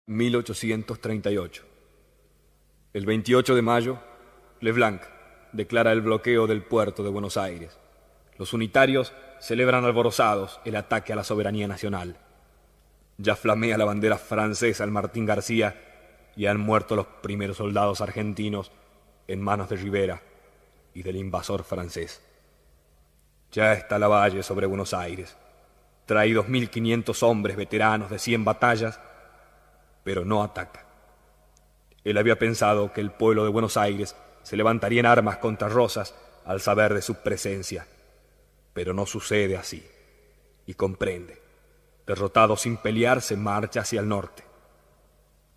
1838. El 28 de mayo, Leblanc declara el bloqueo del puerto de Buenos Aires. Los unitarios celebran alborozados el ataque a la soberanía nacional. Ya flamea la bandera francesa en Martín García y han muerto los primeros soldados argentinos en manos de Rivera y del invasor francés. Ya está Lavalle sobre Buenos Aires. Trae 2.500 hombres veteranos de 100 batallas, pero no ataca. Él había pensado que el pueblo de Buenos Aires se levantaría en armas contra Rosas al saber de su presencia, pero no sucede así, y comprende. Derrotado sin pelear, se marcha hacia el norte.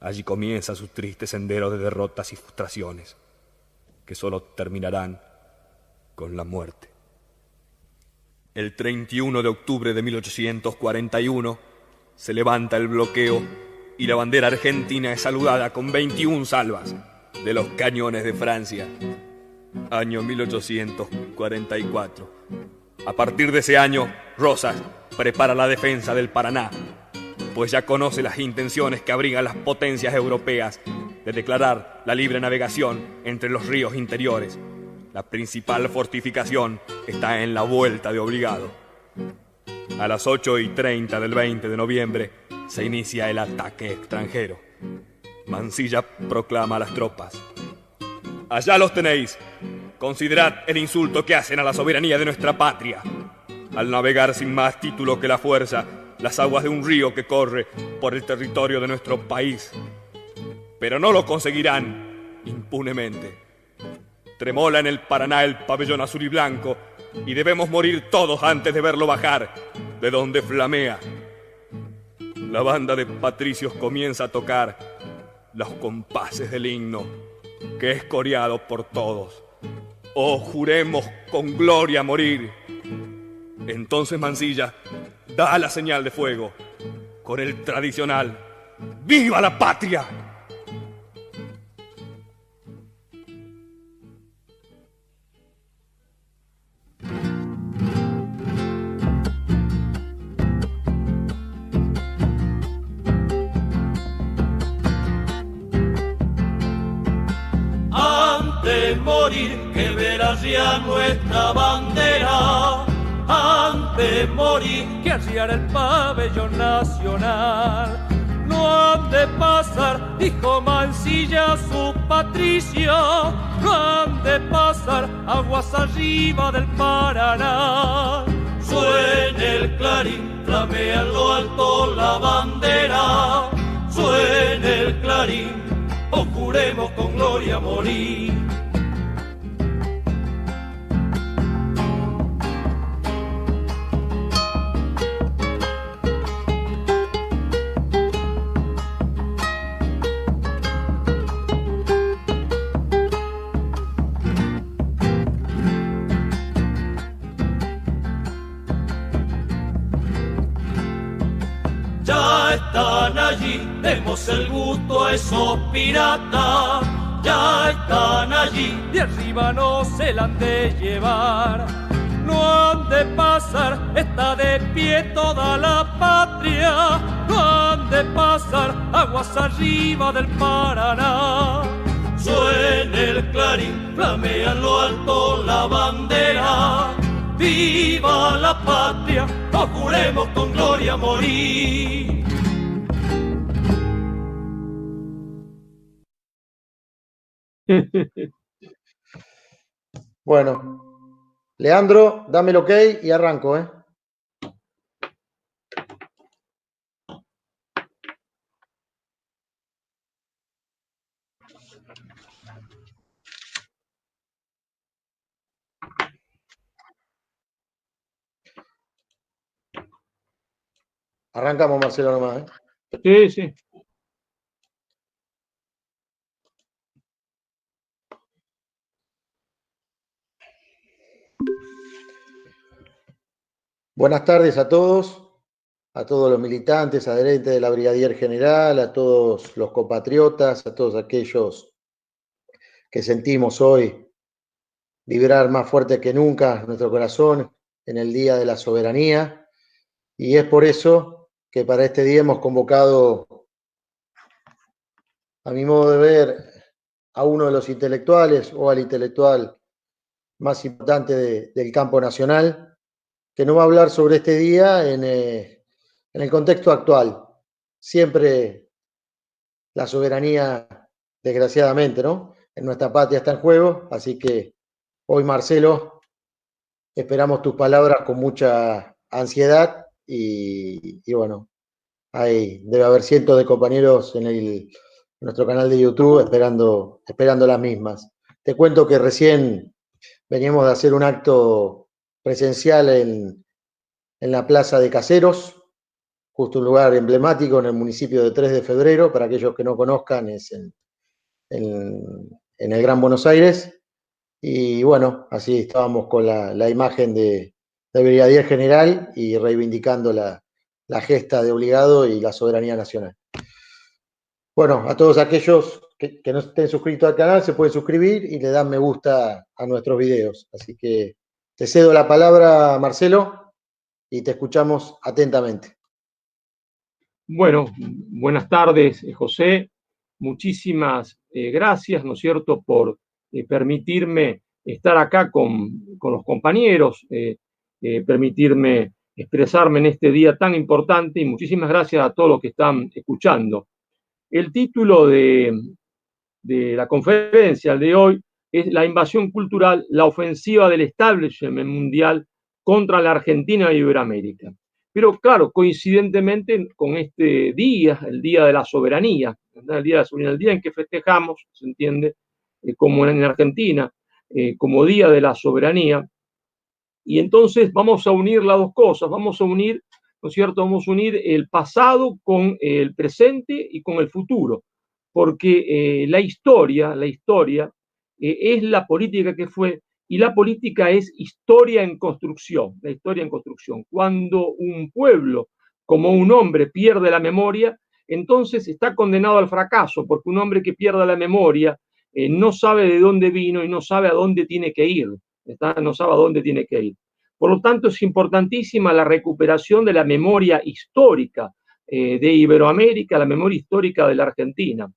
Allí comienza su triste sendero de derrotas y frustraciones, que solo terminarán con la muerte. El 31 de octubre de 1841 se levanta el bloqueo y la bandera argentina es saludada con 21 salvas de los cañones de Francia. Año 1844. A partir de ese año, Rosas prepara la defensa del Paraná, pues ya conoce las intenciones que abrigan las potencias europeas de declarar la libre navegación entre los ríos interiores. La principal fortificación está en la Vuelta de Obligado. A las 8:30 del 20 de noviembre se inicia el ataque extranjero. Mansilla proclama a las tropas: allá los tenéis, considerad el insulto que hacen a la soberanía de nuestra patria, al navegar sin más título que la fuerza las aguas de un río que corre por el territorio de nuestro país. Pero no lo conseguirán impunemente. Tremola en el Paraná el pabellón azul y blanco, y debemos morir todos antes de verlo bajar de donde flamea. La banda de patricios comienza a tocar los compases del himno, que es coreado por todos. Oh, juremos con gloria morir. Entonces Mansilla da la señal de fuego con el tradicional ¡Viva la patria! Antes morir que verás ya nuestra bandera, antes morir que arriar el pabellón nacional. No han de pasar, dijo Mansilla a su patricio, no han de pasar aguas arriba del Paraná. Suene el clarín, flamea en lo alto la bandera, suene el clarín, o juremos con gloria morir. Ya están allí, demos el gusto a esos piratas. Ya están allí, de arriba no se la han de llevar. No han de pasar, está de pie toda la patria. No han de pasar, aguas arriba del Paraná. Suene el clarín, flamea en lo alto la bandera. ¡Viva la patria! ¡O juremos con gloria morir! Bueno, Leandro, dame el ok y arranco, ¿eh? Arrancamos, Marcelo, nomás, ¿eh? Sí, sí. Buenas tardes a todos los militantes, adherentes de la Brigadier General, a todos los compatriotas, a todos aquellos que sentimos hoy vibrar más fuerte que nunca nuestro corazón en el Día de la Soberanía, y es por eso que para este día hemos convocado, a mi modo de ver, a uno de los intelectuales o al intelectual más importante del campo nacional, que nos va a hablar sobre este día en el contexto actual. Siempre la soberanía, desgraciadamente, ¿no?, en nuestra patria está en juego, así que hoy, Marcelo, esperamos tus palabras con mucha ansiedad y bueno, debe haber cientos de compañeros en nuestro canal de YouTube esperando las mismas. Te cuento que recién veníamos de hacer un acto presencial en la Plaza de Caseros, justo un lugar emblemático en el municipio de 3 de Febrero, para aquellos que no conozcan, es en el Gran Buenos Aires. Y bueno, así estábamos con la imagen del Brigadier General y reivindicando la gesta de obligado y la soberanía nacional. Bueno, a todos aquellos que no estén suscritos al canal se pueden suscribir y le dan me gusta a nuestros videos. Así que te cedo la palabra, Marcelo, y te escuchamos atentamente. Bueno, buenas tardes, José. Muchísimas gracias, ¿no es cierto?, por permitirme estar acá con los compañeros, permitirme expresarme en este día tan importante, y muchísimas gracias a todos los que están escuchando. El título de la conferencia de hoy es La invasión cultural, la ofensiva del establishment mundial contra la Argentina y Iberoamérica. Pero claro, coincidentemente con este día, el Día de la Soberanía, el día en que festejamos, se entiende, como en Argentina, como Día de la Soberanía. Y entonces vamos a unir las dos cosas, vamos a unir, ¿no es cierto?, vamos a unir el pasado con el presente y con el futuro, porque la historia es la política que fue, y la política es historia en construcción, la historia en construcción. Cuando un pueblo, como un hombre, pierde la memoria, entonces está condenado al fracaso, porque un hombre que pierda la memoria no sabe de dónde vino y no sabe a dónde tiene que ir, no sabe a dónde tiene que ir. Por lo tanto, es importantísima la recuperación de la memoria histórica de Iberoamérica, la memoria histórica de la Argentina.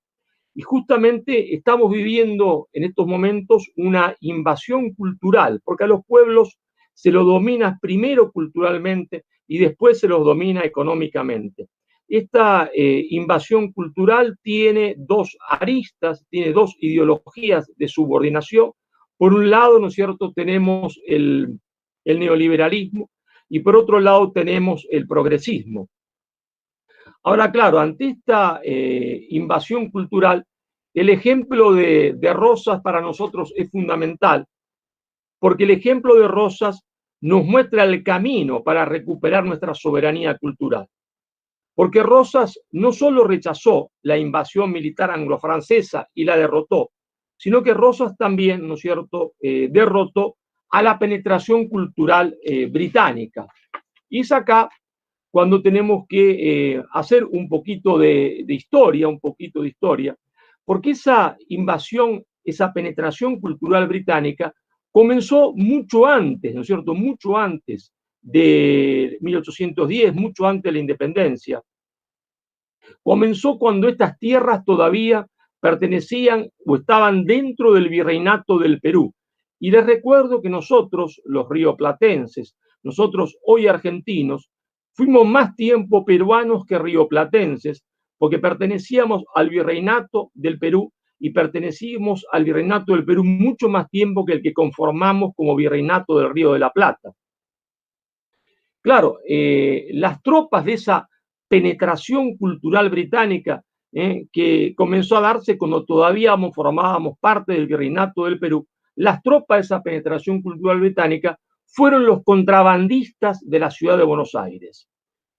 Y justamente estamos viviendo en estos momentos una invasión cultural, porque a los pueblos se los domina primero culturalmente y después se los domina económicamente. Esta invasión cultural tiene dos aristas, tiene dos ideologías de subordinación. Por un lado, ¿no es cierto?, tenemos el neoliberalismo y por otro lado tenemos el progresismo. Ahora, claro, ante esta invasión cultural, el ejemplo de Rosas para nosotros es fundamental, porque el ejemplo de Rosas nos muestra el camino para recuperar nuestra soberanía cultural. Porque Rosas no solo rechazó la invasión militar anglo-francesa y la derrotó, sino que Rosas también, ¿no es cierto?, derrotó a la penetración cultural británica. Y es acá cuando tenemos que hacer un poquito de historia, porque esa invasión, esa penetración cultural británica comenzó mucho antes, ¿no es cierto?, mucho antes de 1810, mucho antes de la independencia. Comenzó cuando estas tierras todavía pertenecían o estaban dentro del virreinato del Perú. Y les recuerdo que nosotros, los rioplatenses, nosotros hoy argentinos, fuimos más tiempo peruanos que rioplatenses, porque pertenecíamos al virreinato del Perú y pertenecíamos al virreinato del Perú mucho más tiempo que el que conformamos como virreinato del Río de la Plata. Claro, las tropas de esa penetración cultural británica que comenzó a darse cuando todavía formábamos parte del virreinato del Perú, las tropas de esa penetración cultural británica fueron los contrabandistas de la ciudad de Buenos Aires.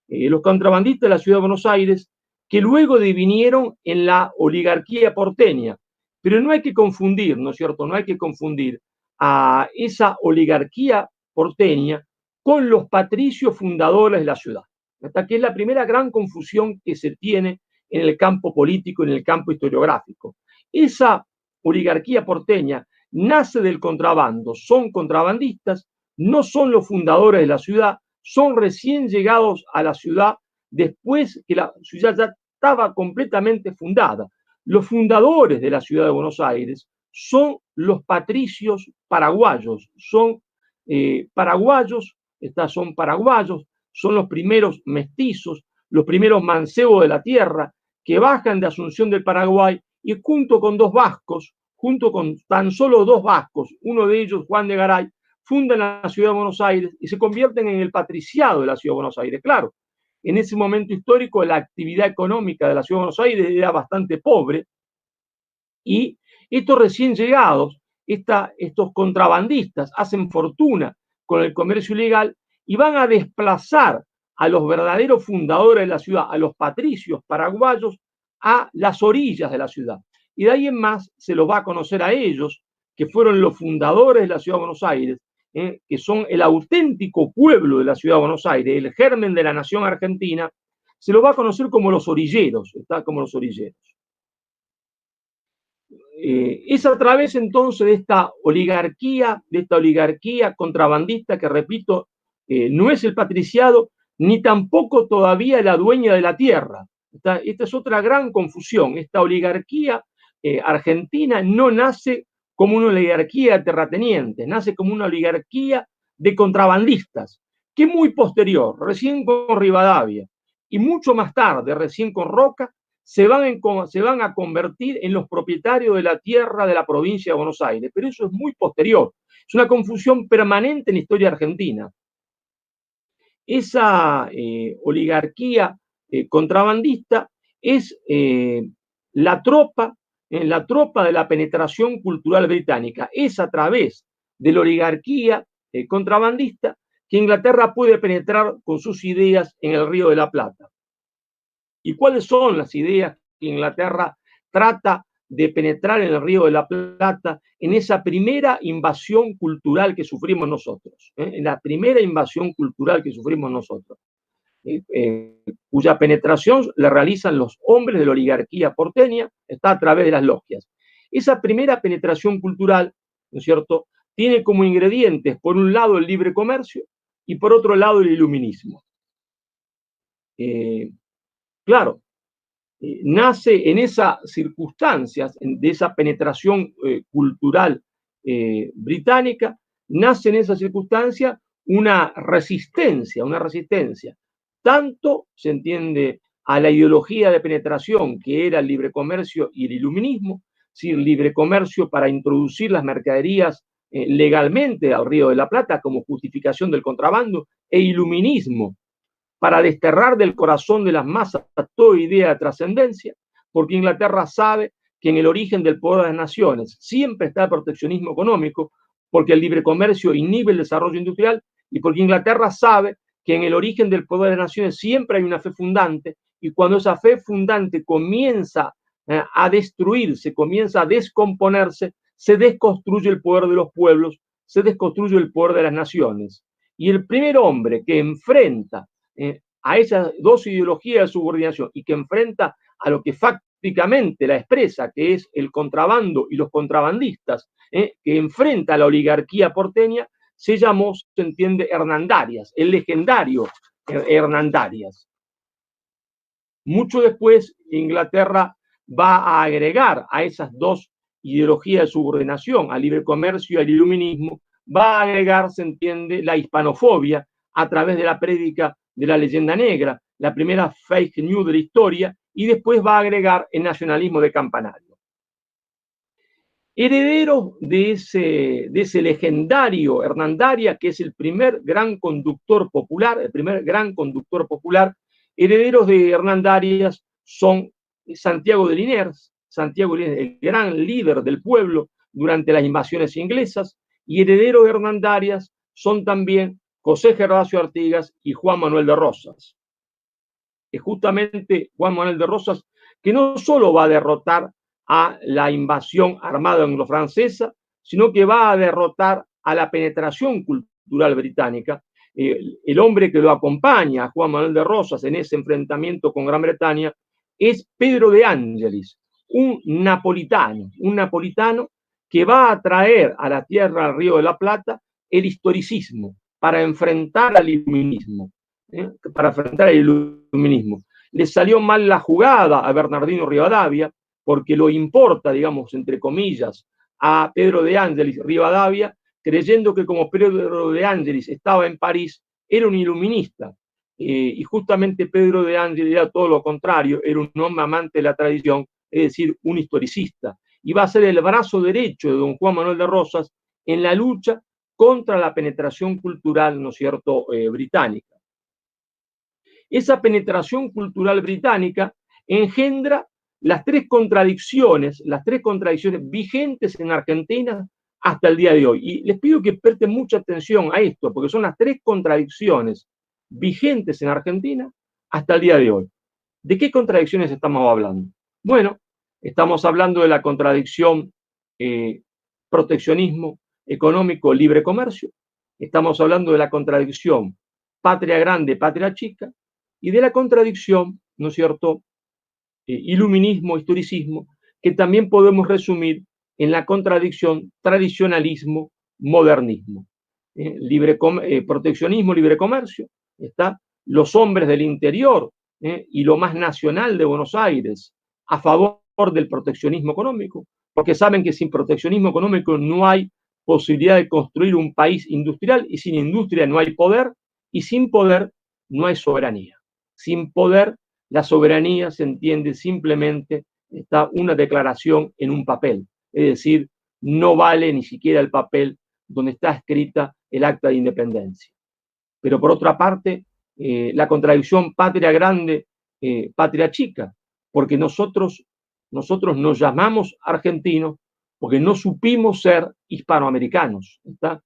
Los contrabandistas de la ciudad de Buenos Aires que luego divinieron en la oligarquía porteña. Pero no hay que confundir, ¿no es cierto? No hay que confundir a esa oligarquía porteña con los patricios fundadores de la ciudad. Hasta que es la primera gran confusión que se tiene en el campo político, en el campo historiográfico. Esa oligarquía porteña nace del contrabando, son contrabandistas, no son los fundadores de la ciudad, son recién llegados a la ciudad después que la ciudad ya estaba completamente fundada. Los fundadores de la ciudad de Buenos Aires son los patricios paraguayos, son paraguayos, son los primeros mestizos, los primeros mancebos de la tierra que bajan de Asunción del Paraguay y junto con tan solo dos vascos, uno de ellos Juan de Garay, fundan la ciudad de Buenos Aires y se convierten en el patriciado de la ciudad de Buenos Aires. Claro, en ese momento histórico la actividad económica de la ciudad de Buenos Aires era bastante pobre y estos recién llegados, estos contrabandistas, hacen fortuna con el comercio ilegal y van a desplazar a los verdaderos fundadores de la ciudad, a los patricios paraguayos, a las orillas de la ciudad. Y de ahí en más se los va a conocer a ellos, que fueron los fundadores de la ciudad de Buenos Aires, que son el auténtico pueblo de la ciudad de Buenos Aires, el germen de la nación argentina, se los va a conocer como los orilleros, como los orilleros. Es a través entonces de esta oligarquía contrabandista que, repito, no es el patriciado, ni tampoco todavía la dueña de la tierra. Esta es otra gran confusión. Esta oligarquía argentina no nace como una oligarquía de terratenientes, nace como una oligarquía de contrabandistas, que es muy posterior, recién con Rivadavia, y mucho más tarde, recién con Roca, se van a convertir en los propietarios de la tierra de la provincia de Buenos Aires, pero eso es muy posterior. Es una confusión permanente en la historia argentina. Esa oligarquía contrabandista es la tropa de la penetración cultural británica. Es a través de la oligarquía contrabandista que Inglaterra puede penetrar con sus ideas en el Río de la Plata. ¿Y cuáles son las ideas que Inglaterra trata de penetrar en el Río de la Plata en esa primera invasión cultural que sufrimos nosotros? En la primera invasión cultural que sufrimos nosotros, cuya penetración la realizan los hombres de la oligarquía porteña, está a través de las logias. Esa primera penetración cultural, ¿no es cierto?, tiene como ingredientes, por un lado, el libre comercio y por otro lado, el iluminismo. Claro, nace en esas circunstancias, de esa penetración cultural británica, nace en esa circunstancia una resistencia, tanto se entiende a la ideología de penetración que era el libre comercio y el iluminismo, ¿sí? El libre comercio para introducir las mercaderías legalmente al Río de la Plata como justificación del contrabando, e iluminismo para desterrar del corazón de las masas toda idea de trascendencia, porque Inglaterra sabe que en el origen del poder de las naciones siempre está el proteccionismo económico, porque el libre comercio inhibe el desarrollo industrial, y porque Inglaterra sabe que en el origen del poder de las naciones siempre hay una fe fundante, y cuando esa fe fundante comienza a destruirse, comienza a descomponerse, se desconstruye el poder de los pueblos, se desconstruye el poder de las naciones. Y el primer hombre que enfrenta a esas dos ideologías de subordinación y que enfrenta a lo que fácticamente la expresa, que es el contrabando y los contrabandistas, que enfrenta a la oligarquía porteña, se llamó, se entiende, Hernandarias, el legendario Hernandarias. Mucho después, Inglaterra va a agregar a esas dos ideologías de subordinación, al libre comercio y al iluminismo, va a agregar, se entiende, la hispanofobia a través de la prédica de la leyenda negra, la primera fake news de la historia, y después va a agregar el nacionalismo de campanario. Heredero de ese legendario Hernandaria, que es el primer gran conductor popular, herederos de Hernandarias son Santiago de Liniers, el gran líder del pueblo durante las invasiones inglesas, y herederos de Hernandarias son también José Gervasio Artigas y Juan Manuel de Rosas. Es justamente Juan Manuel de Rosas que no solo va a derrotar a la invasión armada anglo-francesa, sino que va a derrotar a la penetración cultural británica. El hombre que lo acompaña a Juan Manuel de Rosas en ese enfrentamiento con Gran Bretaña es Pedro de Ángelis, un napolitano que va a traer a la tierra, al Río de la Plata, el historicismo para enfrentar al iluminismo. Para enfrentar al iluminismo. Le salió mal la jugada a Bernardino Rivadavia, porque lo importa, digamos, entre comillas, a Pedro de Ángelis Rivadavia, creyendo que como Pedro de Ángelis estaba en París, era un iluminista. Y justamente Pedro de Ángelis era todo lo contrario, era un hombre amante de la tradición, es decir, un historicista. Y va a ser el brazo derecho de don Juan Manuel de Rosas en la lucha contra la penetración cultural, ¿no es cierto?, británica. Esa penetración cultural británica engendra las tres contradicciones vigentes en Argentina hasta el día de hoy. Y les pido que presten mucha atención a esto, porque son las tres contradicciones vigentes en Argentina hasta el día de hoy. ¿De qué contradicciones estamos hablando? Bueno, estamos hablando de la contradicción proteccionismo económico, libre comercio. Estamos hablando de la contradicción patria grande, patria chica, y de la contradicción, ¿no es cierto?, iluminismo, historicismo, que también podemos resumir en la contradicción tradicionalismo, modernismo. Proteccionismo, libre comercio, está los hombres del interior y lo más nacional de Buenos Aires a favor del proteccionismo económico, porque saben que sin proteccionismo económico no hay posibilidad de construir un país industrial, y sin industria no hay poder, y sin poder no hay soberanía. Sin poder, la soberanía se entiende simplemente, está una declaración en un papel, es decir, no vale ni siquiera el papel donde está escrita el acta de independencia. Pero por otra parte, la contradicción patria grande, patria chica, porque nosotros nos llamamos argentinos porque no supimos ser hispanoamericanos, ¿está?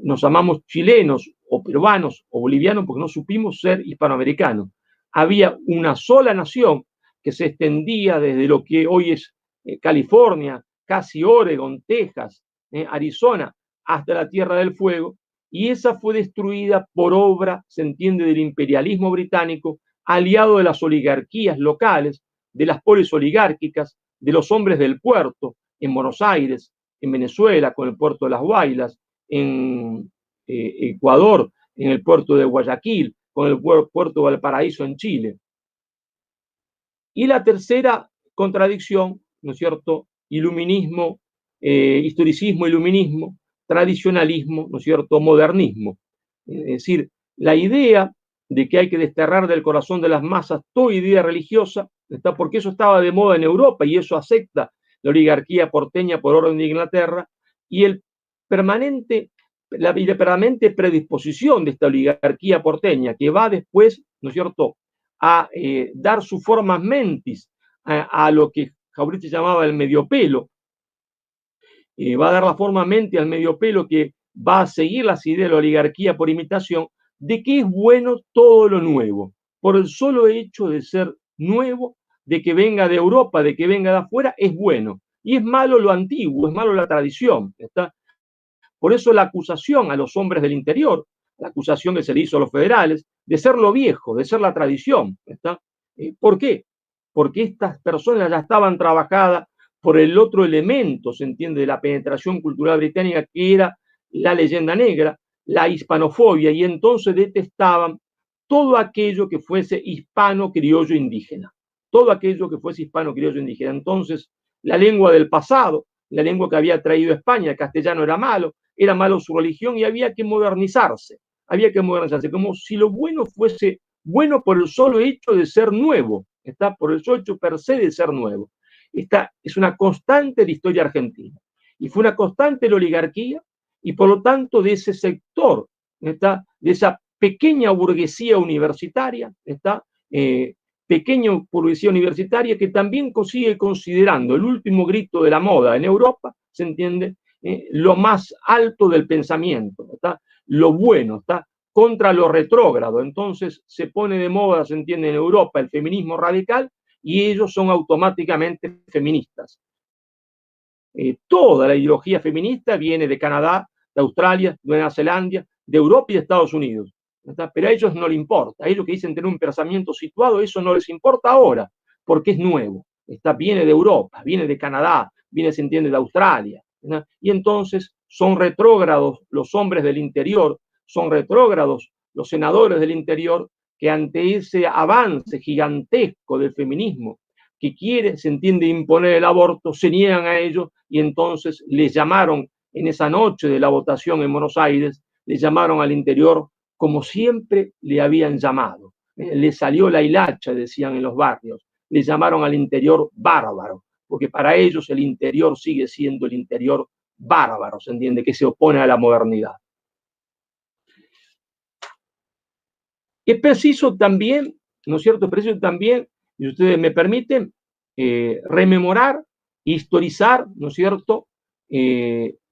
Nos llamamos chilenos o peruanos o bolivianos porque no supimos ser hispanoamericanos. Había una sola nación que se extendía desde lo que hoy es California, casi Oregon, Texas, Arizona, hasta la Tierra del Fuego, y esa fue destruida por obra, se entiende, del imperialismo británico, aliado de las oligarquías locales, de las polis oligárquicas, de los hombres del puerto, en Buenos Aires, en Venezuela, con el puerto de Las Guailas, en Ecuador, en el puerto de Guayaquil, con el puerto de Valparaíso en Chile. Y la tercera contradicción, ¿no es cierto?, iluminismo, historicismo, iluminismo, tradicionalismo, ¿no es cierto?, modernismo. Es decir, la idea de que hay que desterrar del corazón de las masas toda idea religiosa, ¿está? Porque eso estaba de moda en Europa y eso acepta la oligarquía porteña por orden de Inglaterra, y la permanente predisposición de esta oligarquía porteña, que va después, ¿no es cierto?, a dar su forma mentis a lo que Jauretche llamaba el mediopelo, va a dar la forma mentis al mediopelo que va a seguir las ideas de la oligarquía por imitación, de que es bueno todo lo nuevo, por el solo hecho de ser nuevo, de que venga de Europa, de que venga de afuera, es bueno. Y es malo lo antiguo, es malo la tradición. ¿Está? Por eso la acusación a los hombres del interior, la acusación que se le hizo a los federales, de ser lo viejo, de ser la tradición. ¿Está? ¿Por qué? Porque estas personas ya estaban trabajadas por el otro elemento, se entiende, de la penetración cultural británica, que era la leyenda negra, la hispanofobia, y entonces detestaban todo aquello que fuese hispano, criollo, indígena. Todo aquello que fuese hispano, criollo, indígena. Entonces, la lengua del pasado, la lengua que había traído España, el castellano era malo su religión, y había que modernizarse, como si lo bueno fuese bueno por el solo hecho de ser nuevo, ¿está? Por el solo hecho per se de ser nuevo. Esta es una constante de la historia argentina, y fue una constante de la oligarquía, y por lo tanto de ese sector, ¿está? De esa pequeña burguesía universitaria, ¿está? Pequeña burguesía universitaria que también sigue considerando el último grito de la moda en Europa, ¿se entiende? Lo más alto del pensamiento, ¿está? Lo bueno, ¿está? Contra lo retrógrado. Entonces se pone de moda, se entiende, en Europa el feminismo radical, y ellos son automáticamente feministas. Toda la ideología feminista viene de Canadá, de Australia, de Nueva Zelanda, de Europa y de Estados Unidos. ¿Está? Pero a ellos no les importa. A ellos que dicen tener un pensamiento situado, eso no les importa ahora, porque es nuevo. ¿Está? Viene de Europa, viene de Canadá, viene, se entiende, de Australia. ¿no? Y entonces son retrógrados los hombres del interior, son retrógrados los senadores del interior, que ante ese avance gigantesco del feminismo que quiere, se entiende, imponer el aborto, se niegan a ello, y entonces les llamaron en esa noche de la votación en Buenos Aires, le llamaron al interior como siempre le habían llamado. Le salió la hilacha, decían en los barrios, le llamaron al interior bárbaro, porque para ellos el interior sigue siendo el interior bárbaro, se entiende, que se opone a la modernidad. Es preciso también, ¿no es cierto? Es preciso también, y ustedes me permiten, rememorar, historizar, ¿no es cierto?,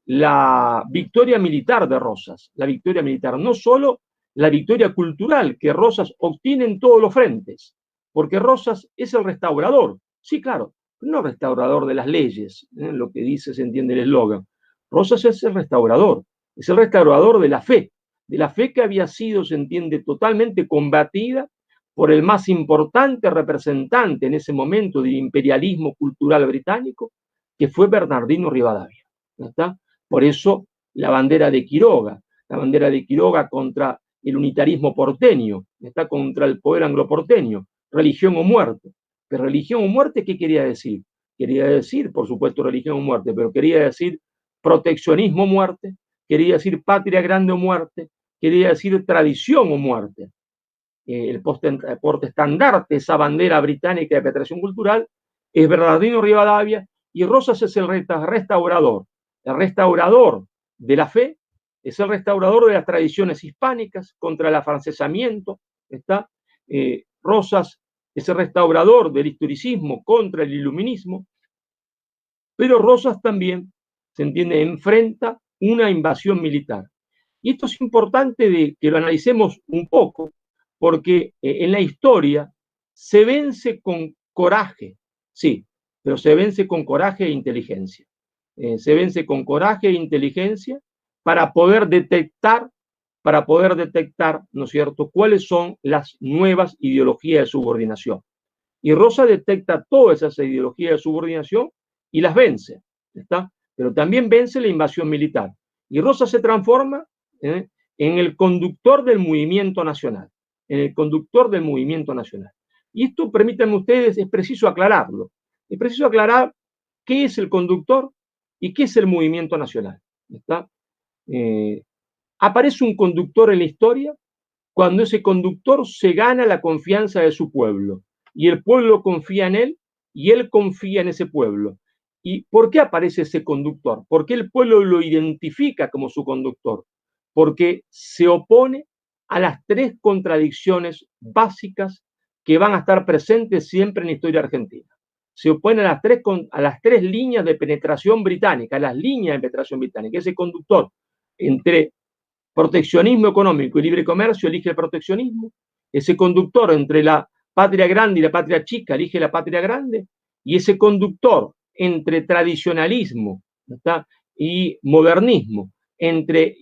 la victoria militar de Rosas, la victoria militar, no solo la victoria cultural que Rosas obtiene en todos los frentes, porque Rosas es el restaurador, sí, claro, no restaurador de las leyes, lo que dice, se entiende el eslogan. Rosas es el restaurador de la fe que había sido, se entiende, totalmente combatida por el más importante representante en ese momento del imperialismo cultural británico, que fue Bernardino Rivadavia. ¿Está? Por eso la bandera de Quiroga contra el unitarismo porteño, está contra el poder angloporteño, religión o muerte. Pero religión o muerte, ¿qué quería decir? Quería decir, por supuesto, religión o muerte, pero quería decir proteccionismo o muerte, quería decir patria grande o muerte, quería decir tradición o muerte. El portaestandarte, esa bandera británica de penetración cultural, es Bernardino Rivadavia, y Rosas es el restaurador de la fe, es el restaurador de las tradiciones hispánicas contra el afrancesamiento, ¿está? Rosas es el restaurador del historicismo contra el iluminismo, pero Rosas también, se entiende, enfrenta una invasión militar. Y esto es importante de que lo analicemos un poco, porque en la historia se vence con coraje, sí, pero se vence con coraje e inteligencia. Se vence con coraje e inteligencia para poder detectar, ¿no es cierto?, cuáles son las nuevas ideologías de subordinación. Y Rosa detecta todas esas ideologías de subordinación y las vence, ¿está? Pero también vence la invasión militar. Y Rosa se transforma en el conductor del movimiento nacional, Y esto, permítanme ustedes, es preciso aclararlo. Es preciso aclarar qué es el conductor y qué es el movimiento nacional. ¿Está? Aparece un conductor en la historia cuando ese conductor se gana la confianza de su pueblo y el pueblo confía en él y él confía en ese pueblo. ¿Y por qué aparece ese conductor? ¿Por qué el pueblo lo identifica como su conductor? Porque se opone a las tres contradicciones básicas que van a estar presentes siempre en la historia argentina. Se opone a las tres líneas de penetración británica, ese conductor entre proteccionismo económico y libre comercio elige el proteccionismo, ese conductor entre la patria grande y la patria chica elige la patria grande, y ese conductor entre tradicionalismo, ¿está?, y modernismo, entre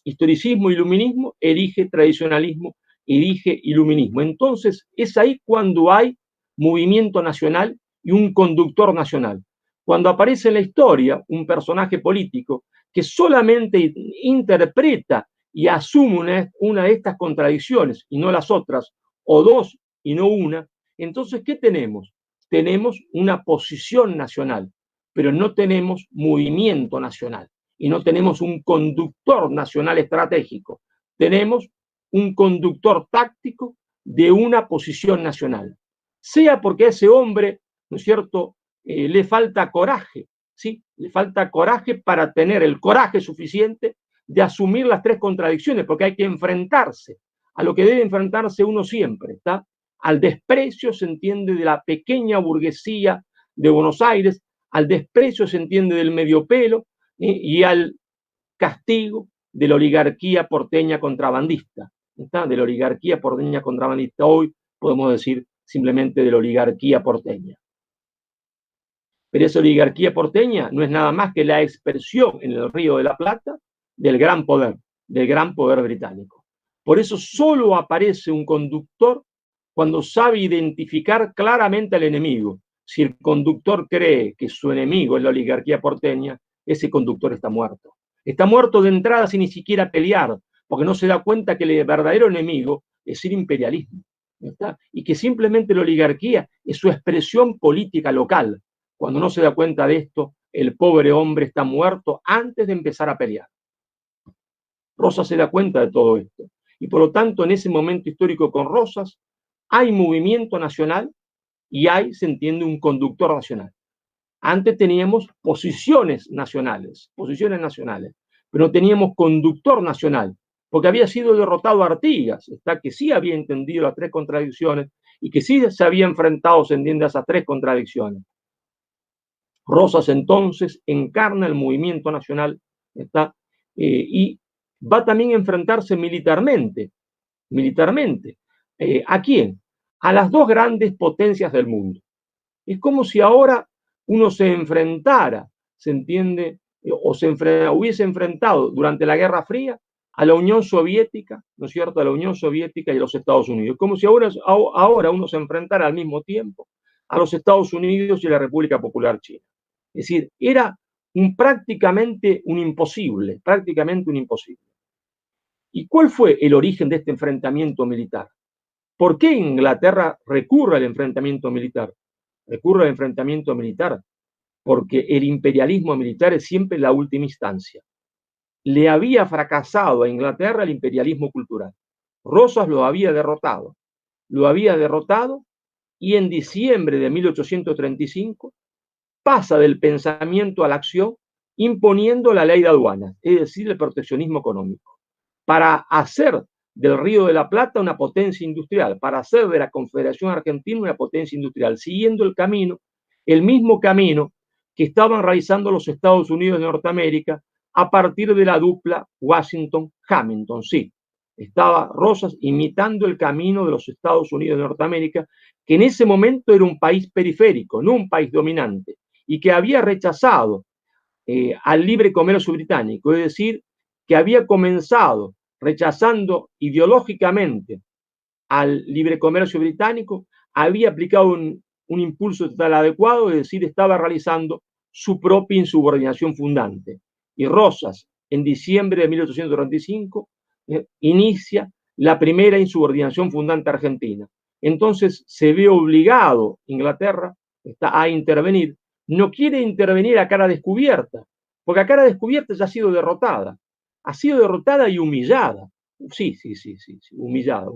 historicismo y iluminismo, elige tradicionalismo, elige iluminismo. Entonces es ahí cuando hay movimiento nacional y un conductor nacional. Cuando aparece en la historia un personaje político que solamente interpreta y asume una de estas contradicciones y no las otras, o dos y no una, entonces, ¿qué tenemos? Tenemos una posición nacional, pero no tenemos movimiento nacional y no tenemos un conductor nacional estratégico. Tenemos un conductor táctico de una posición nacional. Sea porque a ese hombre, ¿no es cierto?, le falta coraje, ¿sí? Le falta coraje para tener el coraje suficiente de asumir las tres contradicciones, porque hay que enfrentarse a lo que debe enfrentarse uno siempre, ¿está? Al desprecio, se entiende, de la pequeña burguesía de Buenos Aires, al desprecio, se entiende, del medio pelo, y al castigo de la oligarquía porteña contrabandista, ¿está? De la oligarquía porteña contrabandista. Hoy podemos decir simplemente de la oligarquía porteña. Pero esa oligarquía porteña no es nada más que la expresión en el Río de la Plata del gran poder británico. Por eso solo aparece un conductor cuando sabe identificar claramente al enemigo si el conductor cree que su enemigo es la oligarquía porteña, ese conductor está muerto. Está muerto de entrada sin ni siquiera pelear, porque no se da cuenta que el verdadero enemigo es el imperialismo, ¿está? Y que simplemente la oligarquía es su expresión política local. Cuando no se da cuenta de esto, el pobre hombre está muerto antes de empezar a pelear. Rosas se da cuenta de todo esto. Y por lo tanto, en ese momento histórico con Rosas, hay movimiento nacional y se entiende, un conductor nacional. Antes teníamos posiciones nacionales, pero no teníamos conductor nacional, porque había sido derrotado Artigas, que sí había entendido las tres contradicciones y que sí se había enfrentado, se entiende, a esas tres contradicciones. Rosas entonces encarna el movimiento nacional, y va también a enfrentarse militarmente. ¿A quién? A las dos grandes potencias del mundo. Es como si ahora uno se enfrentara, se entiende, hubiese enfrentado durante la Guerra Fría a la Unión Soviética, ¿no es cierto?, a la Unión Soviética y a los Estados Unidos. Como si ahora uno se enfrentara al mismo tiempo a los Estados Unidos y a la República Popular China. Es decir, era prácticamente un imposible. ¿Y cuál fue el origen de este enfrentamiento militar? ¿Por qué Inglaterra recurre al enfrentamiento militar? Recurre al enfrentamiento militar porque el imperialismo militar es siempre la última instancia. Le había fracasado a Inglaterra el imperialismo cultural. Rosas lo había derrotado y en diciembre de 1835 pasa del pensamiento a la acción imponiendo la ley de aduanas, es decir, el proteccionismo económico, para hacer del Río de la Plata una potencia industrial, para hacer de la Confederación Argentina una potencia industrial, siguiendo el mismo camino que estaban realizando los Estados Unidos de Norteamérica a partir de la dupla Washington-Hamilton. Sí, estaba Rosas imitando el camino de los Estados Unidos de Norteamérica, que en ese momento era un país periférico, no un país dominante, y que había rechazado al libre comercio británico, es decir, que había comenzado rechazando ideológicamente al libre comercio británico, había aplicado un impulso total adecuado, es decir, estaba realizando su propia insubordinación fundante. Y Rosas, en diciembre de 1835, inicia la primera insubordinación fundante argentina. Entonces se ve obligado Inglaterra a intervenir. No quiere intervenir a cara descubierta, porque a cara descubierta ya ha sido derrotada. Ha sido derrotada y humillada. Sí, humillada,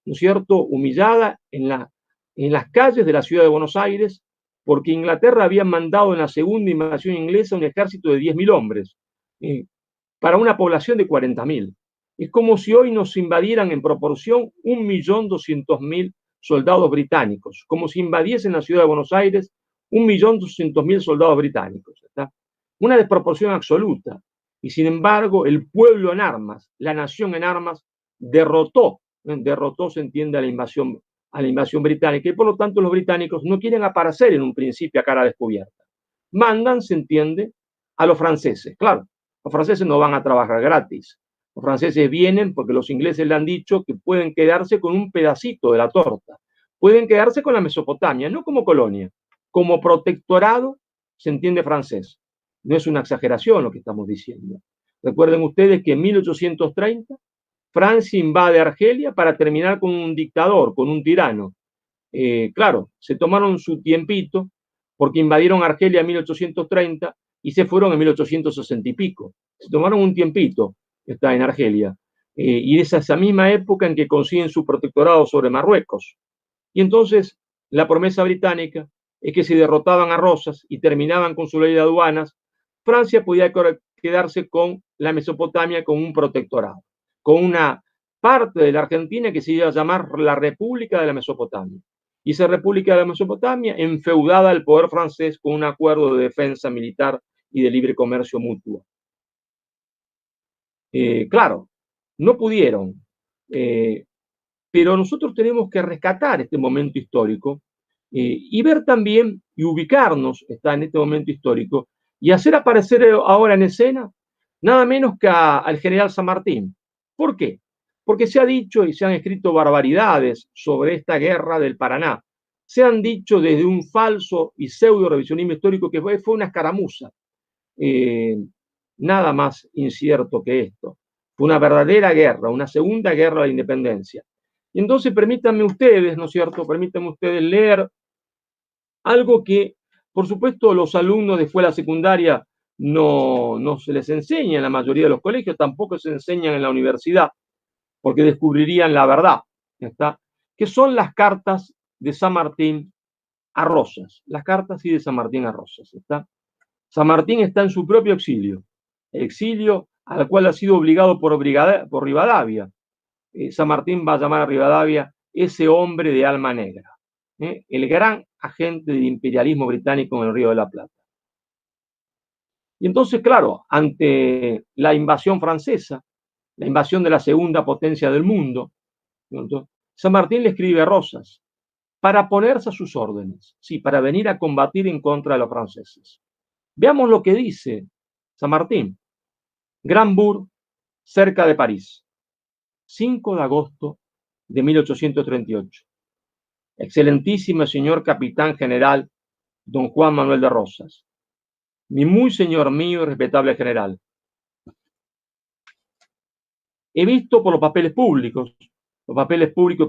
¿no es cierto? Humillada en las calles de la ciudad de Buenos Aires, porque Inglaterra había mandado en la segunda invasión inglesa un ejército de 10.000 hombres, para una población de 40.000. Es como si hoy nos invadieran en proporción 1.200.000 soldados británicos, como si invadiesen la ciudad de Buenos Aires 1.200.000 soldados británicos. ¿Está? Una desproporción absoluta. Y sin embargo, el pueblo en armas, la nación en armas, derrotó, se entiende, a la invasión británica. Y por lo tanto, los británicos no quieren aparecer en un principio a cara descubierta. Mandan, se entiende, a los franceses. Claro, los franceses no van a trabajar gratis. Los franceses vienen porque los ingleses le han dicho que pueden quedarse con un pedacito de la torta. Pueden quedarse con la Mesopotamia, no como colonia, como protectorado, se entiende, francés. No es una exageración lo que estamos diciendo. Recuerden ustedes que en 1830 Francia invade Argelia para terminar con un dictador, con un tirano. Claro, se tomaron su tiempito porque invadieron Argelia en 1830 y se fueron en 1860 y pico. Se tomaron un tiempito, está en Argelia. Y es esa misma época en que consiguen su protectorado sobre Marruecos. Y entonces la promesa británica es que si derrotaban a Rosas y terminaban con su ley de aduanas, Francia podía quedarse con la Mesopotamia con un protectorado, con una parte de la Argentina que se iba a llamar la República de la Mesopotamia. Y esa República de la Mesopotamia enfeudada al poder francés con un acuerdo de defensa militar y de libre comercio mutuo. Claro, no pudieron, pero nosotros tenemos que rescatar este momento histórico y ver también y ubicarnos en este momento histórico y hacer aparecer ahora en escena nada menos que al general San Martín. ¿Por qué? Porque se ha dicho y se han escrito barbaridades sobre esta guerra del Paraná. se han dicho desde un falso y pseudo revisionismo histórico que fue una escaramuza. Nada más incierto que esto. Fue una verdadera guerra, una segunda guerra de la independencia. Y entonces permítanme ustedes, ¿no es cierto? Permítanme ustedes leer algo que, por supuesto, los alumnos de escuela secundaria no se les enseña en la mayoría de los colegios, tampoco se enseñan en la universidad, porque descubrirían la verdad, ¿está? Que son las cartas de San Martín a Rosas, las cartas de San Martín a Rosas, ¿está? San Martín está en su propio exilio al cual ha sido obligado por Rivadavia. San Martín va a llamar a Rivadavia ese hombre de alma negra, el gran agente del imperialismo británico en el Río de la Plata. Y entonces, claro, ante la invasión francesa, la invasión de la segunda potencia del mundo, ¿no? San Martín le escribe a Rosas para ponerse a sus órdenes, sí, para venir a combatir en contra de los franceses. Veamos lo que dice San Martín. Grambourg, cerca de París, 5 de agosto de 1838. Excelentísimo señor capitán general don Juan Manuel de Rosas, mi muy señor mío y respetable general. He visto por los papeles públicos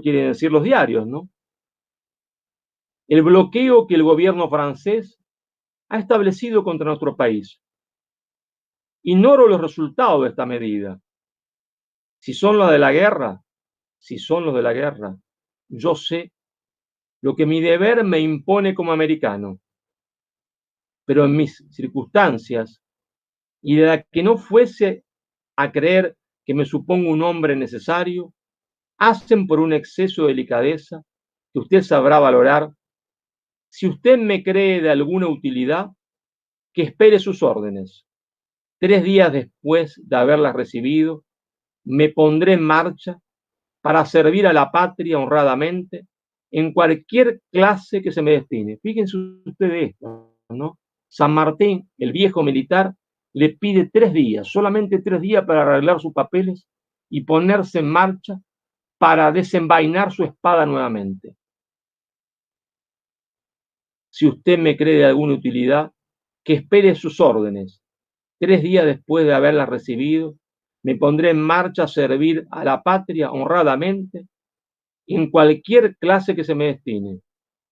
quieren decir los diarios, ¿no? El bloqueo que el gobierno francés ha establecido contra nuestro país. Ignoro los resultados de esta medida. Si son los de la guerra, yo sé lo que mi deber me impone como americano. Pero en mis circunstancias, y de la que no fuese a creer que me supongo un hombre necesario, hacen por un exceso de delicadeza que usted sabrá valorar. Si usted me cree de alguna utilidad, que espere sus órdenes. 3 días después de haberlas recibido, me pondré en marcha para servir a la patria honradamente en cualquier clase que se me destine. Fíjense ustedes esto, ¿no? San Martín, el viejo militar, le pide 3 días, solamente 3 días para arreglar sus papeles y ponerse en marcha para desenvainar su espada nuevamente. Si usted me cree de alguna utilidad, que espere sus órdenes. 3 días después de haberlas recibido, me pondré en marcha a servir a la patria honradamente en cualquier clase que se me destine.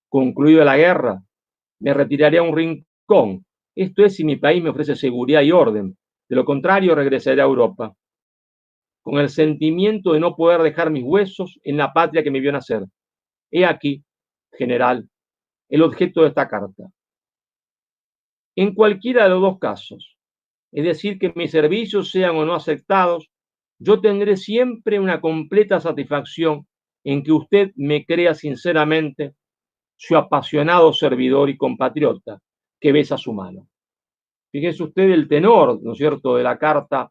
Concluida la guerra, me retiraré a un rincón. Esto es si mi país me ofrece seguridad y orden. De lo contrario, regresaré a Europa, con el sentimiento de no poder dejar mis huesos en la patria que me vio nacer. He aquí, general, el objeto de esta carta. En cualquiera de los dos casos, es decir, que mis servicios sean o no aceptados, yo tendré siempre una completa satisfacción en que usted me crea sinceramente su apasionado servidor y compatriota que besa su mano. Fíjese usted el tenor, ¿no es cierto?, de la carta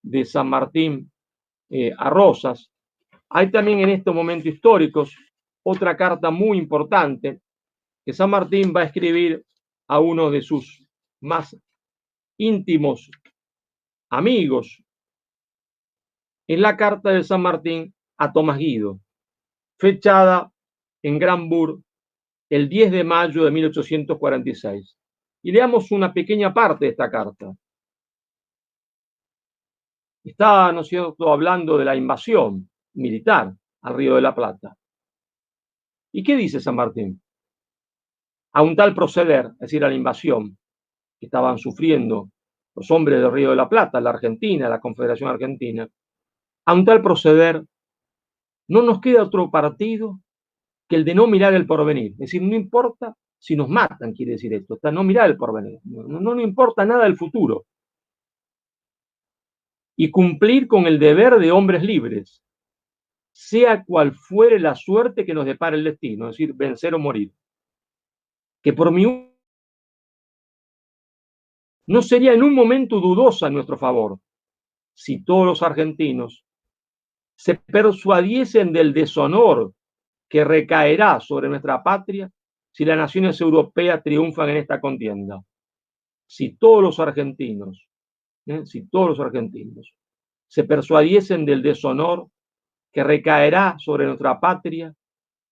de San Martín a Rosas. Hay también en estos momentos históricos otra carta muy importante que San Martín va a escribir a uno de sus más íntimos amigos. Es la carta de San Martín a Tomás Guido, fechada en Grambourg el 10 de mayo de 1846. Y leamos una pequeña parte de esta carta. Está, ¿no es cierto?, hablando de la invasión militar al Río de la Plata. ¿Y qué dice San Martín? A un tal proceder, es decir, a la invasión que estaban sufriendo los hombres del Río de la Plata, la Argentina, la Confederación Argentina, a un tal proceder no nos queda otro partido que el de no mirar el porvenir. Es decir, no importa si nos matan, quiere decir esto, está no mirar el porvenir, no importa nada del futuro. Y cumplir con el deber de hombres libres, sea cual fuere la suerte que nos depare el destino, es decir, vencer o morir. Que por mí no sería en un momento dudosa en nuestro favor si todos los argentinos se persuadiesen del deshonor que recaerá sobre nuestra patria si las naciones europeas triunfan en esta contienda. Si todos los argentinos se persuadiesen del deshonor que recaerá sobre nuestra patria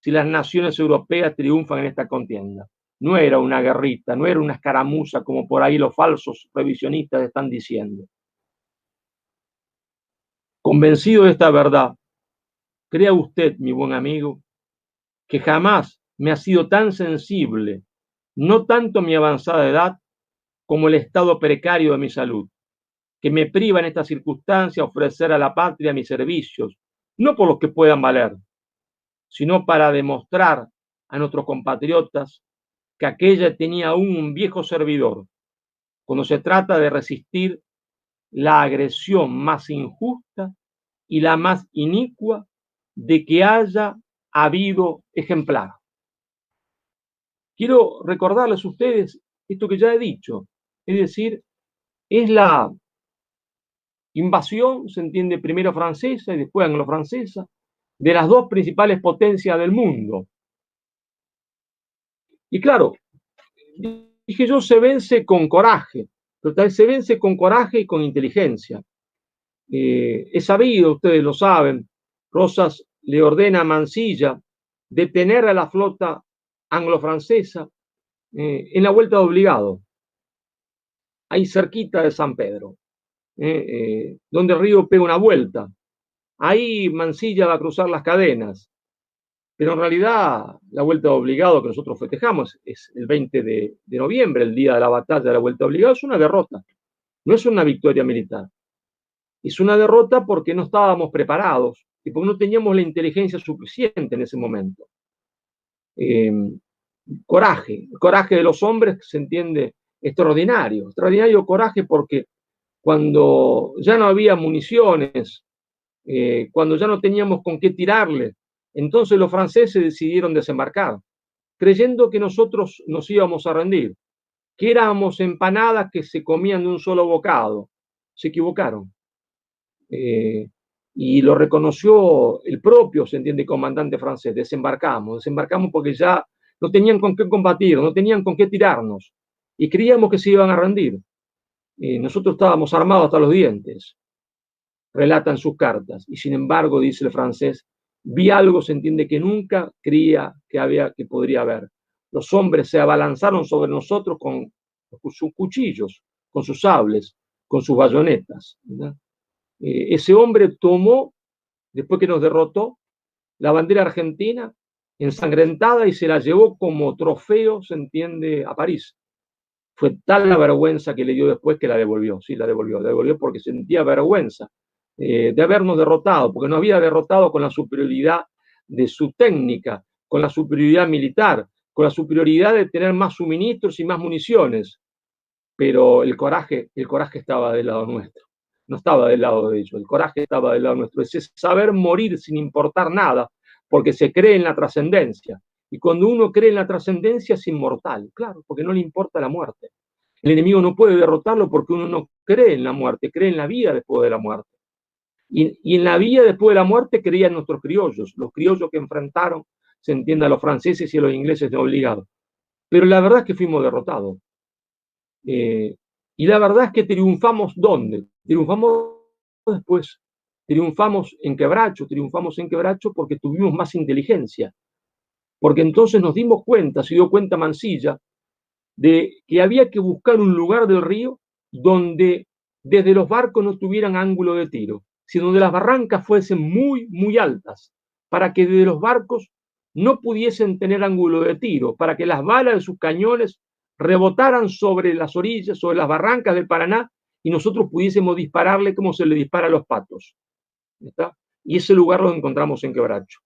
si las naciones europeas triunfan en esta contienda. No era una guerrita, no era una escaramuza como por ahí los falsos revisionistas están diciendo. Convencido de esta verdad, crea usted, mi buen amigo, que jamás me ha sido tan sensible, no tanto mi avanzada edad, como el estado precario de mi salud, que me priva en esta circunstancia ofrecer a la patria mis servicios, no por los que puedan valer, sino para demostrar a nuestros compatriotas que aquella tenía aún un viejo servidor, cuando se trata de resistir la agresión más injusta y la más inicua de que haya habido ejemplar. Quiero recordarles a ustedes esto que ya he dicho, es decir, es la invasión, se entiende, primero francesa y después anglo-francesa, de las dos principales potencias del mundo. Y claro, dije yo, se vence con coraje, pero tal vez se vence con coraje y con inteligencia. Es sabido, ustedes lo saben, Rosas le ordena a Mansilla detener a la flota anglo-francesa en la vuelta de Obligado, ahí cerquita de San Pedro, donde el río pega una vuelta. Ahí Mansilla va a cruzar las cadenas, pero en realidad la vuelta de Obligado que nosotros festejamos es el 20 de noviembre, el día de la batalla de la vuelta de Obligado, es una derrota, no es una victoria militar. Es una derrota porque no estábamos preparados y porque no teníamos la inteligencia suficiente en ese momento. Coraje, el coraje de los hombres se entiende extraordinario, extraordinario coraje porque cuando ya no había municiones, cuando ya no teníamos con qué tirarle, entonces los franceses decidieron desembarcar, creyendo que nosotros nos íbamos a rendir, que éramos empanadas que se comían de un solo bocado. Se equivocaron. Y lo reconoció el propio, se entiende, comandante francés. Desembarcamos porque ya no tenían con qué combatir, no tenían con qué tirarnos, y creíamos que se iban a rendir. Nosotros estábamos armados hasta los dientes, relatan sus cartas, y sin embargo, dice el francés, vi algo, se entiende, que nunca creía que podría haber. Los hombres se abalanzaron sobre nosotros con sus cuchillos, con sus sables, con sus bayonetas, ¿verdad? Ese hombre tomó, después que nos derrotó, la bandera argentina ensangrentada y se la llevó como trofeo, se entiende, a París. Fue tal la vergüenza que le dio después que la devolvió, sí, la devolvió porque sentía vergüenza de habernos derrotado, porque nos había derrotado con la superioridad de su técnica, con la superioridad militar, con la superioridad de tener más suministros y más municiones, pero el coraje estaba del lado nuestro. No estaba del lado de ellos, el coraje estaba del lado nuestro. Es saber morir sin importar nada, porque se cree en la trascendencia. Y cuando uno cree en la trascendencia es inmortal, claro, porque no le importa la muerte. El enemigo no puede derrotarlo porque uno no cree en la muerte, cree en la vida después de la muerte. Y en la vida después de la muerte creían nuestros criollos, los criollos que enfrentaron, se entiende, a los franceses y a los ingleses de obligado. Pero la verdad es que fuimos derrotados. Y la verdad es que triunfamos ¿dónde? Triunfamos después. Triunfamos en Quebracho porque tuvimos más inteligencia. Porque entonces nos dimos cuenta, se dio cuenta Mansilla, de que había que buscar un lugar del río donde desde los barcos no tuvieran ángulo de tiro, sino donde las barrancas fuesen muy, muy altas, para que desde los barcos no pudiesen tener ángulo de tiro, para que las balas de sus cañones rebotaran sobre las orillas, sobre las barrancas del Paraná, y nosotros pudiésemos dispararle como se le dispara a los patos. ¿Está? Y ese lugar lo encontramos en Quebracho.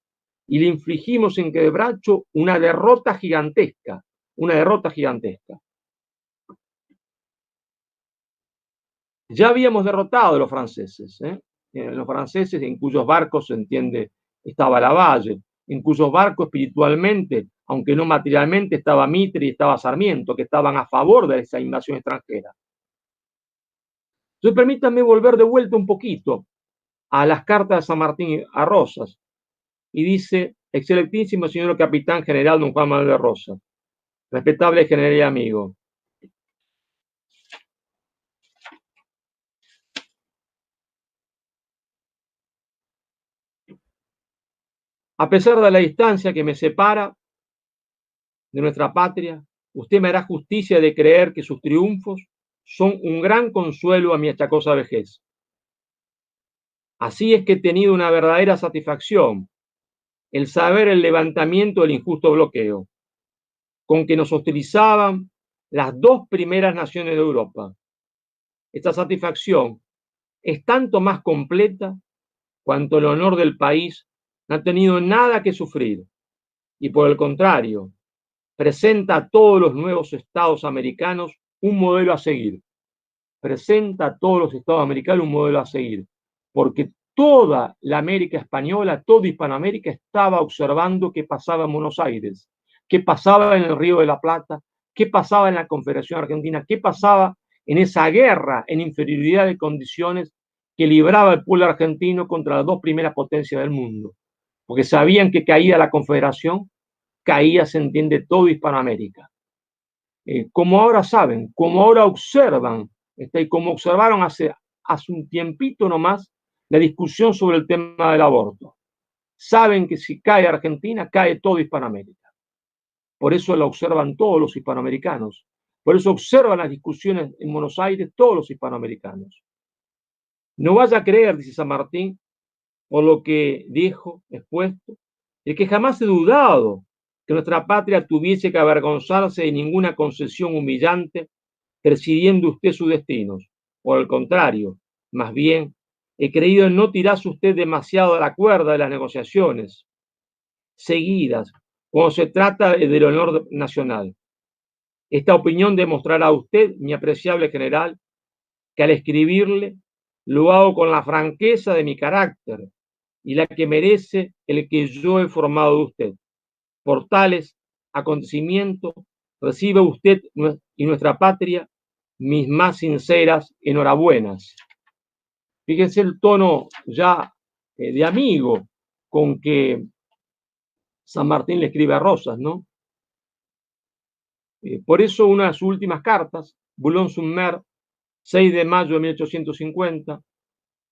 Y le infligimos en Quebracho una derrota gigantesca, una derrota gigantesca. Ya habíamos derrotado a los franceses, los franceses en cuyos barcos, se entiende, estaba Lavalle, en cuyos barcos espiritualmente, aunque no materialmente, estaba Mitre y estaba Sarmiento, que estaban a favor de esa invasión extranjera. Entonces, permítanme volver de vuelta un poquito a las cartas de San Martín a Rosas, y dice: excelentísimo señor capitán general don Juan Manuel de Rosas, respetable general y amigo, A pesar de la distancia que me separa de nuestra patria, usted me hará justicia de creer que sus triunfos son un gran consuelo a mi achacosa vejez. Así es que he tenido una verdadera satisfacción el saber el levantamiento del injusto bloqueo con que nos hostilizaban las dos primeras naciones de Europa. Esta satisfacción es tanto más completa cuanto el honor del país no ha tenido nada que sufrir y, por el contrario, presenta a todos los nuevos estados americanos un modelo a seguir. Presenta a todos los estados americanos un modelo a seguir, porque toda la América española, toda Hispanoamérica estaba observando qué pasaba en Buenos Aires, qué pasaba en el Río de la Plata, qué pasaba en la Confederación Argentina, qué pasaba en esa guerra en inferioridad de condiciones que libraba el pueblo argentino contra las dos primeras potencias del mundo, porque sabían que caía la Confederación, caía, se entiende, toda Hispanoamérica. Como ahora saben, como ahora observan, y como observaron hace un tiempito nomás, la discusión sobre el tema del aborto. Saben que si cae Argentina, cae toda Hispanoamérica. Por eso la observan todos los hispanoamericanos. Por eso observan las discusiones en Buenos Aires todos los hispanoamericanos. No vaya a creer, dice San Martín, por lo que dijo, expuesto, de que jamás he dudado que nuestra patria tuviese que avergonzarse de ninguna concesión humillante, presidiendo usted sus destinos. Por el contrario, más bien, he creído en no tirarse usted demasiado a la cuerda de las negociaciones seguidas cuando se trata del honor nacional. Esta opinión demostrará a usted, mi apreciable general, que al escribirle lo hago con la franqueza de mi carácter y la que merece el que yo he formado de usted. Por tales acontecimientos, recibe usted y nuestra patria mis más sinceras enhorabuenas. Fíjense el tono ya de amigo con que San Martín le escribe a Rosas, ¿no? Por eso una de sus últimas cartas, Boulogne-sur-Mer, 6 de mayo de 1850,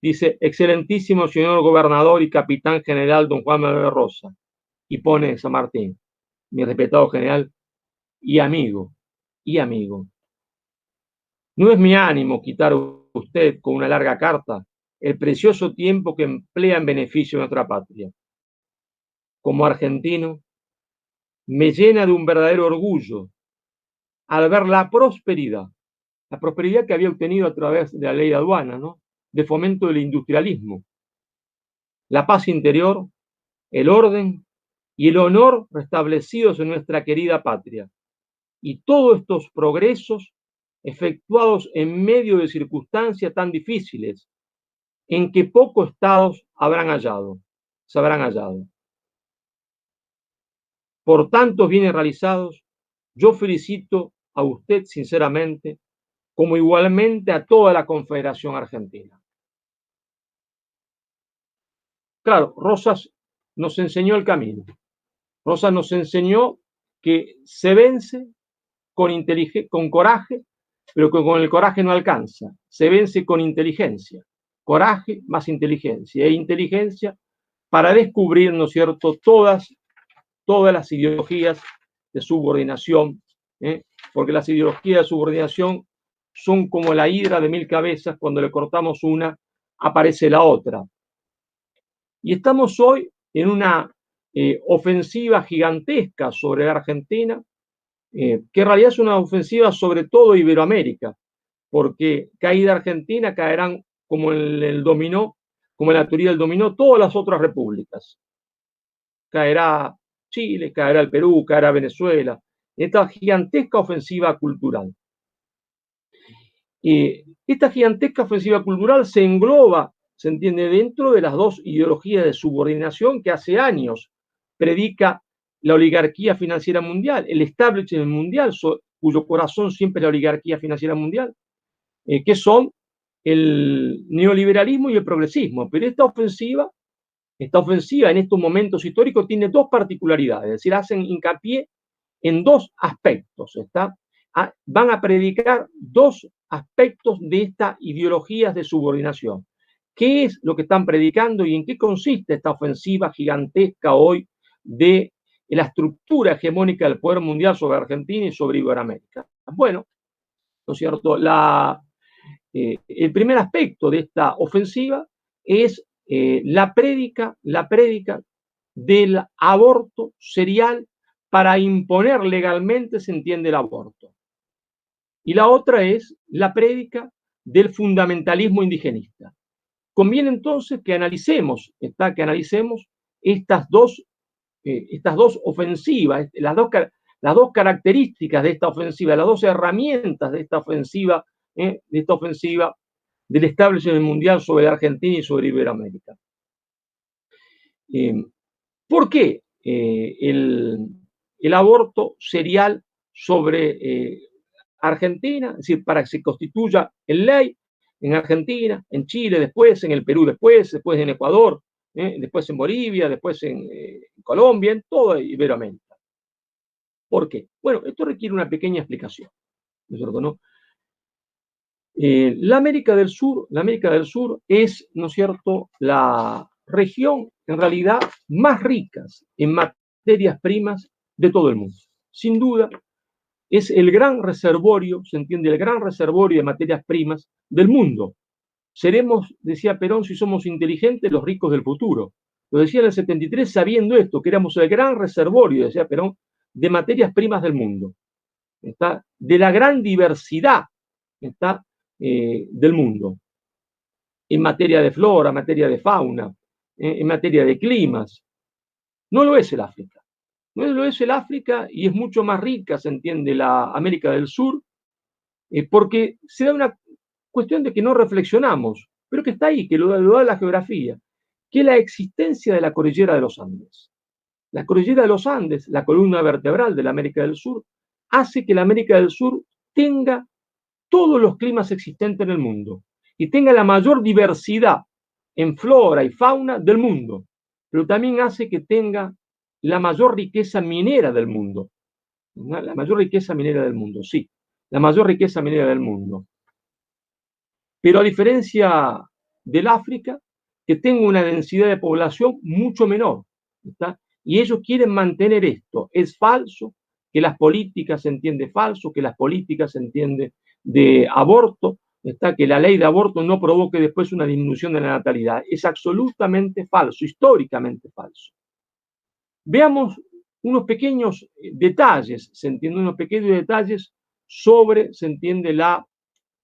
dice: excelentísimo señor gobernador y capitán general don Juan Manuel de Rosa, y pone San Martín, mi respetado general y amigo, y amigo. No es mi ánimo quitar a usted con una larga carta el precioso tiempo que emplea en beneficio de nuestra patria. Como argentino, me llena de un verdadero orgullo al ver la prosperidad que había obtenido a través de la ley de aduana, ¿no?, de fomento del industrialismo, la paz interior, el orden y el honor restablecidos en nuestra querida patria. Y todos estos progresos efectuados en medio de circunstancias tan difíciles en que pocos estados se habrán hallado. Por tantos bienes realizados, yo felicito a usted sinceramente, como igualmente a toda la Confederación Argentina. Claro, Rosas nos enseñó el camino. Rosas nos enseñó que se vence con coraje, pero que con el coraje no alcanza. Se vence con inteligencia. Coraje más inteligencia. E inteligencia para descubrir, ¿no es cierto?, todas las ideologías de subordinación, porque las ideologías de subordinación son como la hidra de 1000 cabezas, cuando le cortamos una, aparece la otra. Y estamos hoy en una ofensiva gigantesca sobre la Argentina, que en realidad es una ofensiva sobre todo Iberoamérica, porque caída Argentina caerán como en el dominó, como en la teoría del dominó, todas las otras repúblicas. Caerá Chile, caerá el Perú, caerá Venezuela, esta gigantesca ofensiva cultural. Esta gigantesca ofensiva cultural se engloba, se entiende, dentro de las dos ideologías de subordinación que hace años predica la oligarquía financiera mundial, el establishment mundial, cuyo corazón siempre es la oligarquía financiera mundial, que son el neoliberalismo y el progresismo. Pero esta ofensiva en estos momentos históricos tiene dos particularidades, es decir, hacen hincapié en dos aspectos, van a predicar dos aspectos de estas ideologías de subordinación. qué es lo que están predicando y en qué consiste esta ofensiva gigantesca hoy de la estructura hegemónica del poder mundial sobre Argentina y sobre Iberoamérica. Bueno, ¿no es cierto? El primer aspecto de esta ofensiva es la prédica del aborto serial para imponer legalmente, se entiende, el aborto. Y la otra es la prédica del fundamentalismo indigenista. Conviene entonces que analicemos estas dos ofensivas, las dos características de esta ofensiva, las dos herramientas de esta ofensiva del establishment mundial sobre Argentina y sobre Iberoamérica. ¿Por qué el aborto serial sobre Argentina? Es decir, para que se constituya en ley en Argentina, en Chile después, en el Perú después en Ecuador, después en Bolivia, después en Colombia, en toda Iberoamérica. ¿Por qué? Bueno, esto requiere una pequeña explicación, ¿no es cierto, no? La América del Sur es, ¿no es cierto?, la región en realidad más rica en materias primas de todo el mundo. Sin duda, es el gran reservorio, se entiende, el gran reservorio de materias primas del mundo. Seremos, decía Perón, si somos inteligentes, los ricos del futuro. Lo decía en el 73 sabiendo esto, que éramos el gran reservorio, decía Perón, de materias primas del mundo. ¿Está? De la gran diversidad, ¿está? Del mundo, en materia de flora, en materia de fauna, en materia de climas. No lo es el África. No lo es el África y es mucho más rica, se entiende, la América del Sur, porque se da una cuestión de que no reflexionamos, pero que está ahí, que lo da la geografía, que es la existencia de la cordillera de los Andes. La cordillera de los Andes, la columna vertebral de la América del Sur, hace que la América del Sur tenga todos los climas existentes en el mundo y tenga la mayor diversidad en flora y fauna del mundo, pero también hace que tenga la mayor riqueza minera del mundo. La mayor riqueza minera del mundo, sí, la mayor riqueza minera del mundo. Pero a diferencia del África, que tenga una densidad de población mucho menor, ¿está? Y ellos quieren mantener esto. Es falso que las políticas se entiende falso, que las políticas se entiende de aborto, está, que la ley de aborto no provoque después una disminución de la natalidad. Es absolutamente falso, históricamente falso. Veamos unos pequeños detalles, se entiende, unos pequeños detalles sobre, se entiende, la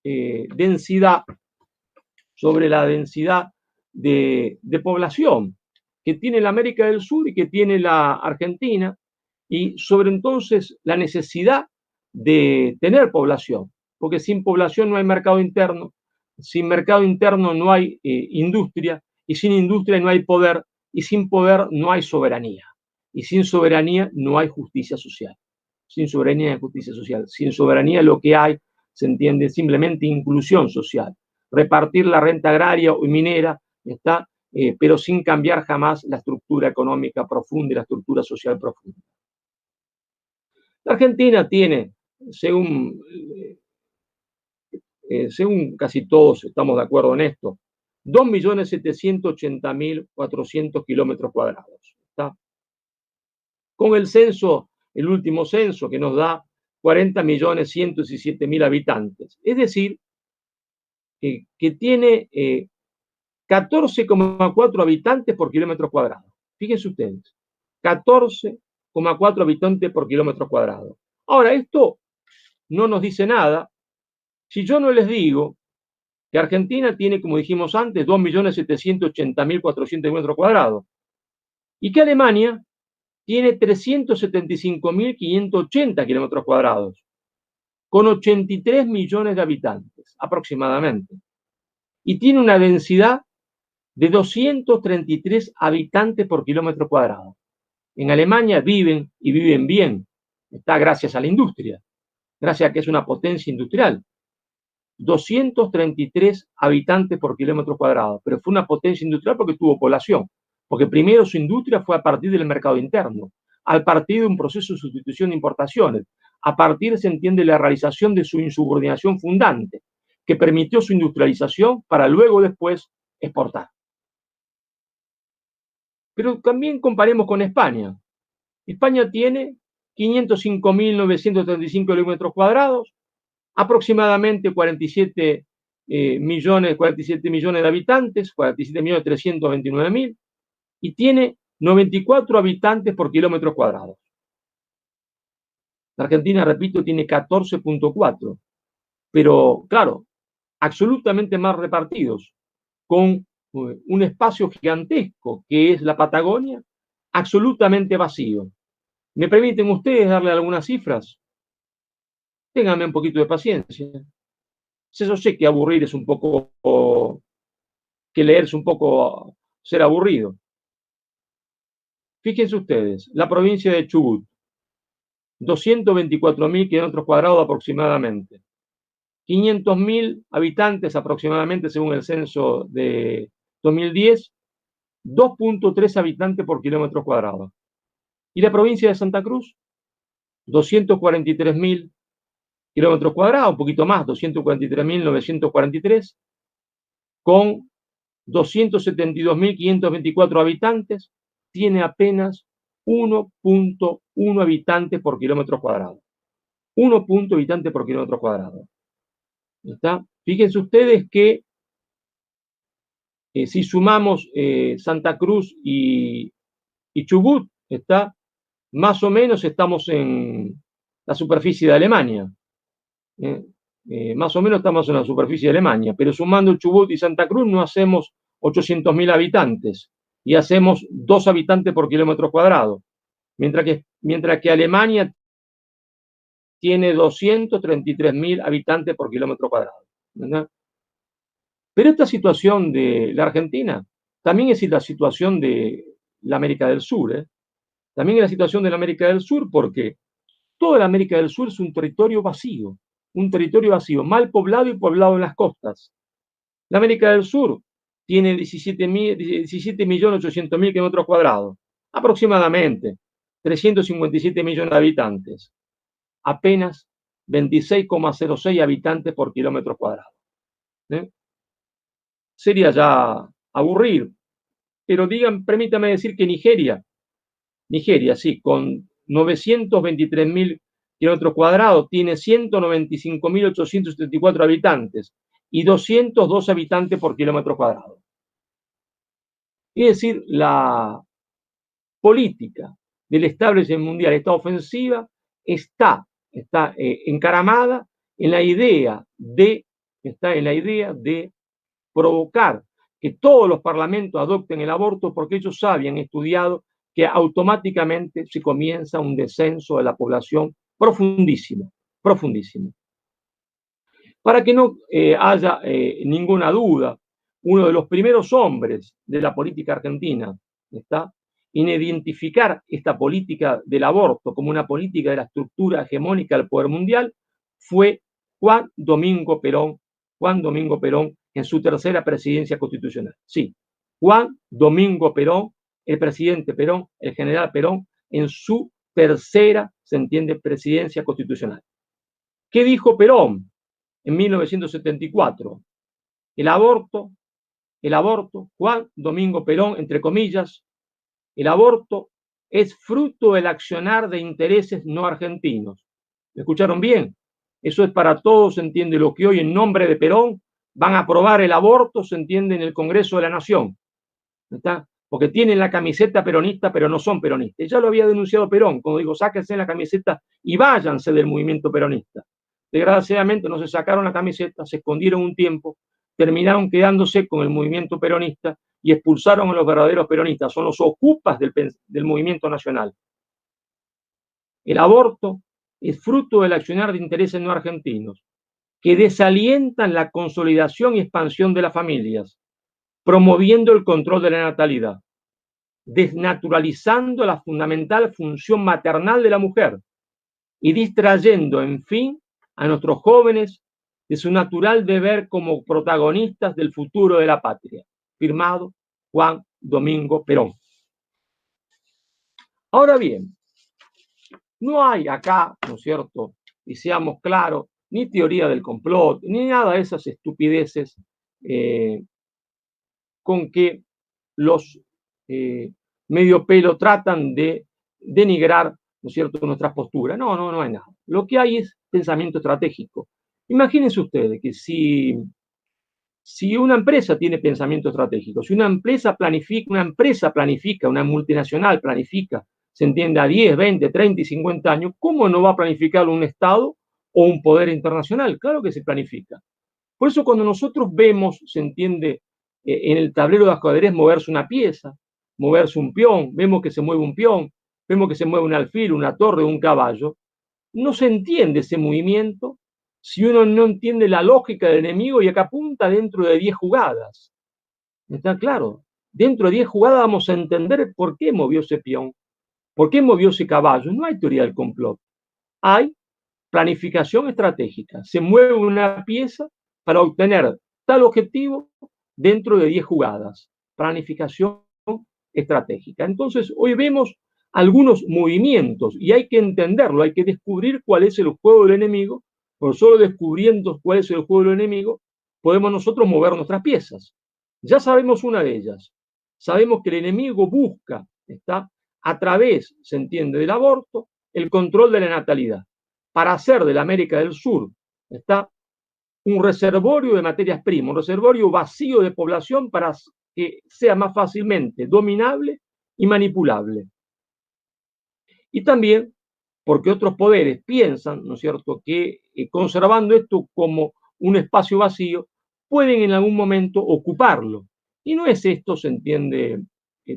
densidad, sobre la densidad de población que tiene la América del Sur y que tiene la Argentina, y sobre entonces la necesidad de tener población, porque sin población no hay mercado interno, sin mercado interno no hay industria, y sin industria no hay poder, y sin poder no hay soberanía, y sin soberanía no hay justicia social. Sin soberanía no hay justicia social. Sin soberanía lo que hay, se entiende, simplemente inclusión social. Repartir la renta agraria o minera, ¿está? Pero sin cambiar jamás la estructura económica profunda y la estructura social profunda. La Argentina tiene, según casi todos estamos de acuerdo en esto, 2.780.400 kilómetros cuadrados. ¿Está? Con el censo, el último censo, que nos da 40.117.000 habitantes. Es decir, que tiene 14,4 habitantes por kilómetro cuadrado. Fíjense ustedes, 14,4 habitantes por kilómetro cuadrado. Ahora, esto no nos dice nada si yo no les digo que Argentina tiene, como dijimos antes, 2.780.400 kilómetros cuadrados y que Alemania tiene 375.580 kilómetros cuadrados, con 83 millones de habitantes aproximadamente, y tiene una densidad de 233 habitantes por kilómetro cuadrado. En Alemania viven y viven bien, está gracias a la industria, gracias a que es una potencia industrial. 233 habitantes por kilómetro cuadrado, pero fue una potencia industrial porque tuvo población, porque primero su industria fue a partir del mercado interno, a partir de un proceso de sustitución de importaciones, a partir, se entiende, la realización de su insubordinación fundante, que permitió su industrialización para luego después exportar. Pero también comparemos con España. España tiene 505.935 kilómetros cuadrados, aproximadamente 47 millones de habitantes, 47.329.000, y tiene 94 habitantes por kilómetro cuadrado. La Argentina, repito, tiene 14.4, pero claro, absolutamente más repartidos, con un espacio gigantesco que es la Patagonia, absolutamente vacío. ¿Me permiten ustedes darle algunas cifras? Ténganme un poquito de paciencia. Yo sé que aburrir es un poco, que leer es un poco ser aburrido. Fíjense ustedes, la provincia de Chubut, 224.000 kilómetros cuadrados aproximadamente. 500.000 habitantes aproximadamente según el censo de 2010, 2.3 habitantes por kilómetro cuadrado. Y la provincia de Santa Cruz, 243.000 kilómetros cuadrados, un poquito más, 243.943, con 272.524 habitantes, tiene apenas 1.1 habitantes por kilómetro cuadrado. 1 habitante por kilómetro cuadrado. ¿Está? Fíjense ustedes que si sumamos Santa Cruz y Chubut, está, más o menos estamos en la superficie de Alemania. Más o menos estamos en la superficie de Alemania, pero sumando Chubut y Santa Cruz no hacemos 800.000 habitantes y hacemos 2 habitantes por kilómetro cuadrado, mientras que Alemania tiene 233.000 habitantes por kilómetro cuadrado, ¿verdad? Pero esta situación de la Argentina también es la situación de la América del Sur, ¿eh? También es la situación de la América del Sur porque toda la América del Sur es un territorio vacío, mal poblado y poblado en las costas. La América del Sur tiene 17.800.000 kilómetros cuadrados, aproximadamente 357 millones de habitantes, apenas 26,06 habitantes por kilómetro cuadrado. Sería ya aburrir, pero permítame decir que Nigeria, sí, con 923.000 kilómetros cuadrados, tiene 195.874 habitantes y 202 habitantes por kilómetro cuadrado. Es decir, la política del establishment mundial, esta ofensiva, está encaramada en la idea de provocar que todos los parlamentos adopten el aborto porque ellos habían estudiado que automáticamente se comienza un descenso de la población profundísimo. Para que no haya ninguna duda, uno de los primeros hombres de la política argentina está en identificar esta política del aborto como una política de la estructura hegemónica del poder mundial fue Juan Domingo Perón en su tercera presidencia constitucional. Sí, Juan Domingo Perón, el presidente Perón, el general Perón, en su tercera, se entiende, presidencia constitucional. ¿Qué dijo Perón en 1974? El aborto, Juan Domingo Perón, entre comillas, el aborto es fruto del accionar de intereses no argentinos. ¿Me escucharon bien? Eso es para todos, se entiende, lo que hoy en nombre de Perón van a aprobar el aborto, se entiende, en el Congreso de la Nación. ¿Está? Porque tienen la camiseta peronista, pero no son peronistas. Ya lo había denunciado Perón, como digo, sáquense la camiseta y váyanse del movimiento peronista. Desgraciadamente no se sacaron la camiseta, se escondieron un tiempo, terminaron quedándose con el movimiento peronista y expulsaron a los verdaderos peronistas, son los ocupas del movimiento nacional. El aborto es fruto del accionar de intereses no argentinos, que desalientan la consolidación y expansión de las familias, promoviendo el control de la natalidad, desnaturalizando la fundamental función maternal de la mujer y distrayendo, en fin, a nuestros jóvenes de su natural deber como protagonistas del futuro de la patria. Firmado Juan Domingo Perón. Ahora bien, no hay acá, ¿no es cierto?, y seamos claros, ni teoría del complot, ni nada de esas estupideces con que los medio pelo tratan de denigrar, ¿no es cierto?, nuestras posturas. No hay nada. Lo que hay es pensamiento estratégico. Imagínense ustedes que si una empresa tiene pensamiento estratégico, si una empresa planifica, una multinacional planifica, se entiende, a 10, 20, 30 y 50 años, ¿cómo no va a planificar un Estado o un poder internacional? Claro que se planifica. Por eso cuando nosotros vemos, se entiende, en el tablero de ajedrez moverse una pieza, moverse un peón, vemos que se mueve un peón, vemos que se mueve un alfil, una torre, un caballo, no se entiende ese movimiento si uno no entiende la lógica del enemigo y acá apunta dentro de 10 jugadas. ¿Está claro? Dentro de 10 jugadas vamos a entender por qué movió ese peón, por qué movió ese caballo. No hay teoría del complot. Hay planificación estratégica. Se mueve una pieza para obtener tal objetivo dentro de 10 jugadas. Planificación estratégica. Entonces, hoy vemos algunos movimientos y hay que entenderlo, hay que descubrir cuál es el juego del enemigo, porque solo descubriendo cuál es el juego del enemigo podemos nosotros mover nuestras piezas. Ya sabemos una de ellas. Sabemos que el enemigo busca, ¿está?, a través, se entiende, del aborto, el control de la natalidad, para hacer de la América del Sur, ¿está?, un reservorio de materias primas, un reservorio vacío de población para que sea más fácilmente dominable y manipulable. Y también porque otros poderes piensan, ¿no es cierto?, que conservando esto como un espacio vacío, pueden en algún momento ocuparlo. Y no es esto, se entiende,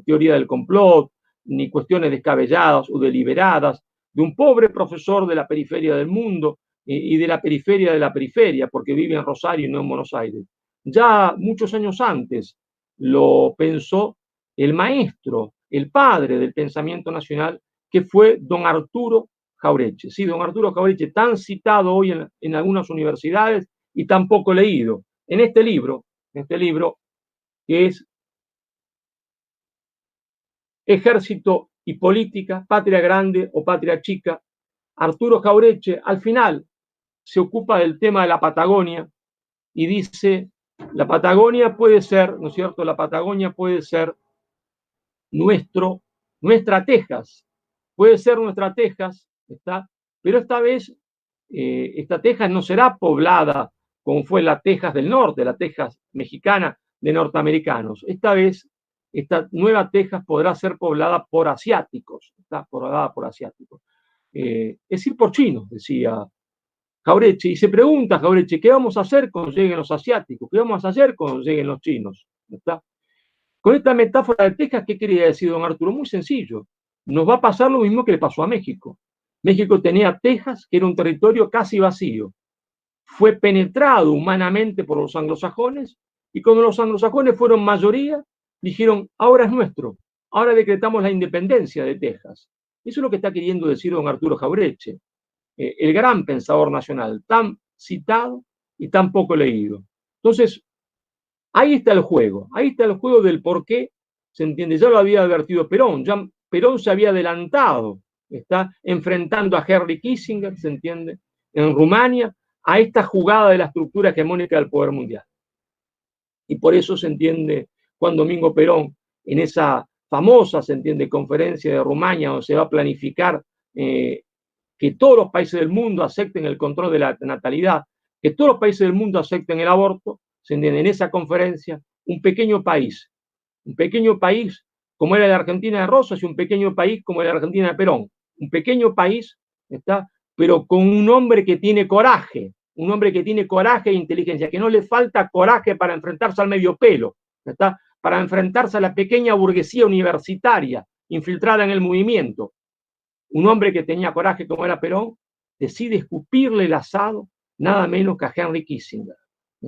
teoría del complot, ni cuestiones descabelladas o deliberadas de un pobre profesor de la periferia del mundo y de la periferia, porque vive en Rosario y no en Buenos Aires. Ya muchos años antes lo pensó el maestro, el padre del pensamiento nacional, que fue don Arturo Jauretche. Sí, don Arturo Jauretche, tan citado hoy en algunas universidades y tan poco leído. En este libro que es Ejército y Política, Patria Grande o Patria Chica, Arturo Jauretche al final se ocupa del tema de la Patagonia y dice, la Patagonia puede ser, ¿no es cierto?, la Patagonia puede ser nuestra Texas, puede ser nuestra Texas, ¿está? Pero esta vez esta Texas no será poblada como fue la Texas del norte, la Texas mexicana de norteamericanos. Esta vez, esta nueva Texas podrá ser poblada por asiáticos, está poblada por asiáticos. Es decir, por chinos, decía Jauretche. Y se pregunta Jauretche, ¿qué vamos a hacer cuando lleguen los asiáticos? ¿Qué vamos a hacer cuando lleguen los chinos? ¿Está? Con esta metáfora de Texas, ¿qué quería decir don Arturo? Muy sencillo. Nos va a pasar lo mismo que le pasó a México. México tenía Texas, que era un territorio casi vacío. Fue penetrado humanamente por los anglosajones y cuando los anglosajones fueron mayoría, dijeron, ahora es nuestro, ahora decretamos la independencia de Texas. Eso es lo que está queriendo decir don Arturo Jauretche, el gran pensador nacional, tan citado y tan poco leído. Entonces, ahí está el juego del por qué, se entiende, ya lo había advertido Perón, ya Perón se había adelantado, está enfrentando a Henry Kissinger, se entiende, en Rumania, a esta jugada de la estructura hegemónica del poder mundial. Y por eso se entiende Juan Domingo Perón, en esa famosa, se entiende, conferencia de Rumania, donde se va a planificar que todos los países del mundo acepten el control de la natalidad, que todos los países del mundo acepten el aborto, se entiende, en esa conferencia, un pequeño país como era la Argentina de Rosas y un pequeño país como era la Argentina de Perón, un pequeño país, ¿está?, pero con un hombre que tiene coraje e inteligencia, que no le falta coraje para enfrentarse al medio pelo, ¿está?, para enfrentarse a la pequeña burguesía universitaria infiltrada en el movimiento. Un hombre que tenía coraje como era Perón, decide escupirle el asado nada menos que a Henry Kissinger,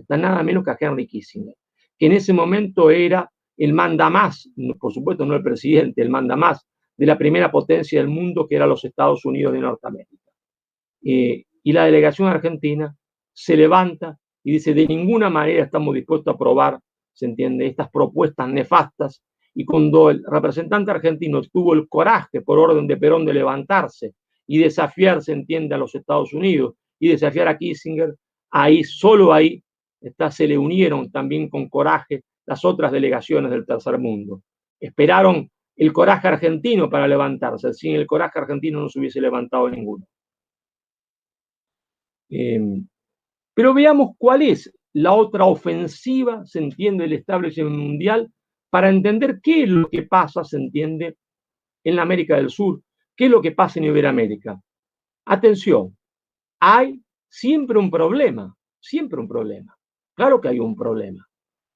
nada menos que a Henry Kissinger, que en ese momento era el mandamás, por supuesto no el presidente, el mandamás de la primera potencia del mundo, que era los Estados Unidos de Norteamérica. Y la delegación argentina se levanta y dice, de ninguna manera estamos dispuestos a aprobar, se entiende, estas propuestas nefastas. Y cuando el representante argentino tuvo el coraje, por orden de Perón, de levantarse y desafiar, se entiende, a los Estados Unidos y desafiar a Kissinger, ahí, solo ahí, se le unieron también con coraje las otras delegaciones del tercer mundo. Esperaron el coraje argentino para levantarse. Sin el coraje argentino no se hubiese levantado ninguno. Pero veamos cuál es la otra ofensiva, se entiende, del establishment mundial, para entender qué es lo que pasa, se entiende, en la América del Sur, qué es lo que pasa en Iberoamérica. Atención, hay siempre un problema, siempre un problema. Claro que hay un problema.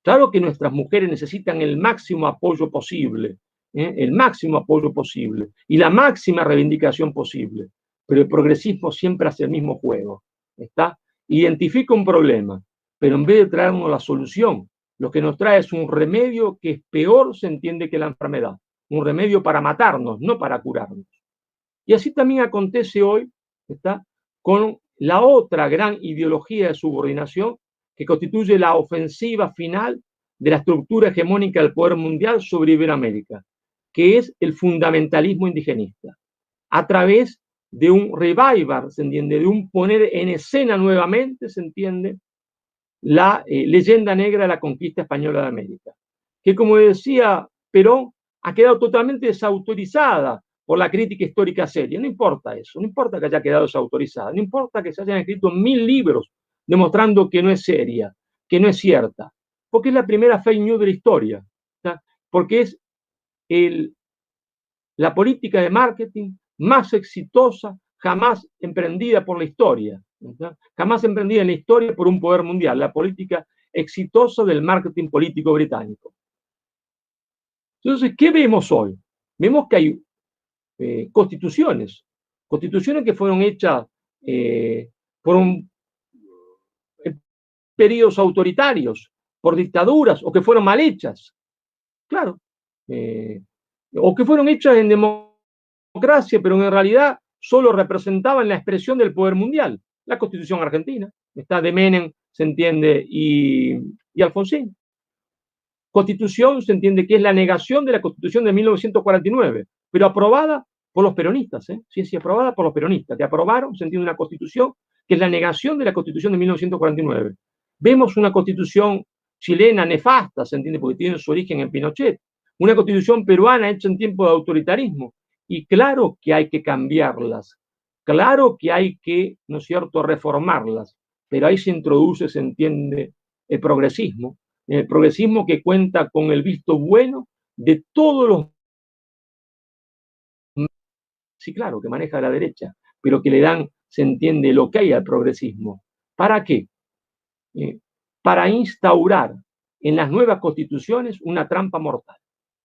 Claro que nuestras mujeres necesitan el máximo apoyo posible, el máximo apoyo posible y la máxima reivindicación posible. Pero el progresismo siempre hace el mismo juego. ¿Está? Identifica un problema, pero en vez de traernos la solución, lo que nos trae es un remedio que es peor, se entiende, que la enfermedad. Un remedio para matarnos, no para curarnos. Y así también acontece hoy, ¿está?, con la otra gran ideología de subordinación que constituye la ofensiva final de la estructura hegemónica del poder mundial sobre Iberoamérica, que es el fundamentalismo indigenista, a través de un revival, se entiende, de un poner en escena nuevamente, se entiende, la leyenda negra de la conquista española de América, que, como decía Perón, ha quedado totalmente desautorizada por la crítica histórica seria. No importa eso, no importa que haya quedado desautorizada, no importa que se hayan escrito 1000 libros demostrando que no es seria, que no es cierta, porque es la primera fake news de la historia, ¿tá? Porque es la política de marketing más exitosa jamás emprendida por la historia, ¿tá? Jamás emprendida en la historia por un poder mundial, la política exitosa del marketing político británico. Entonces, ¿qué vemos hoy? Vemos que hay constituciones que fueron hechas por periodos autoritarios, por dictaduras, o que fueron mal hechas, claro, o que fueron hechas en democracia, pero en realidad solo representaban la expresión del poder mundial. La Constitución argentina, está de Menem, se entiende, y Alfonsín. Constitución, se entiende que es la negación de la Constitución de 1949, pero aprobada por los peronistas, sí, aprobada por los peronistas, que aprobaron, se entiende, una Constitución que es la negación de la Constitución de 1949. Vemos una Constitución chilena nefasta, se entiende, porque tiene su origen en Pinochet, una Constitución peruana hecha en tiempo de autoritarismo, y claro que hay que cambiarlas, claro que hay que, ¿no es cierto?, reformarlas, pero ahí se introduce, se entiende, el progresismo que cuenta con el visto bueno de todos los, sí, claro, que maneja la derecha, pero que le dan, se entiende, lo que hay al progresismo. ¿Para qué? Para instaurar en las nuevas constituciones una trampa mortal.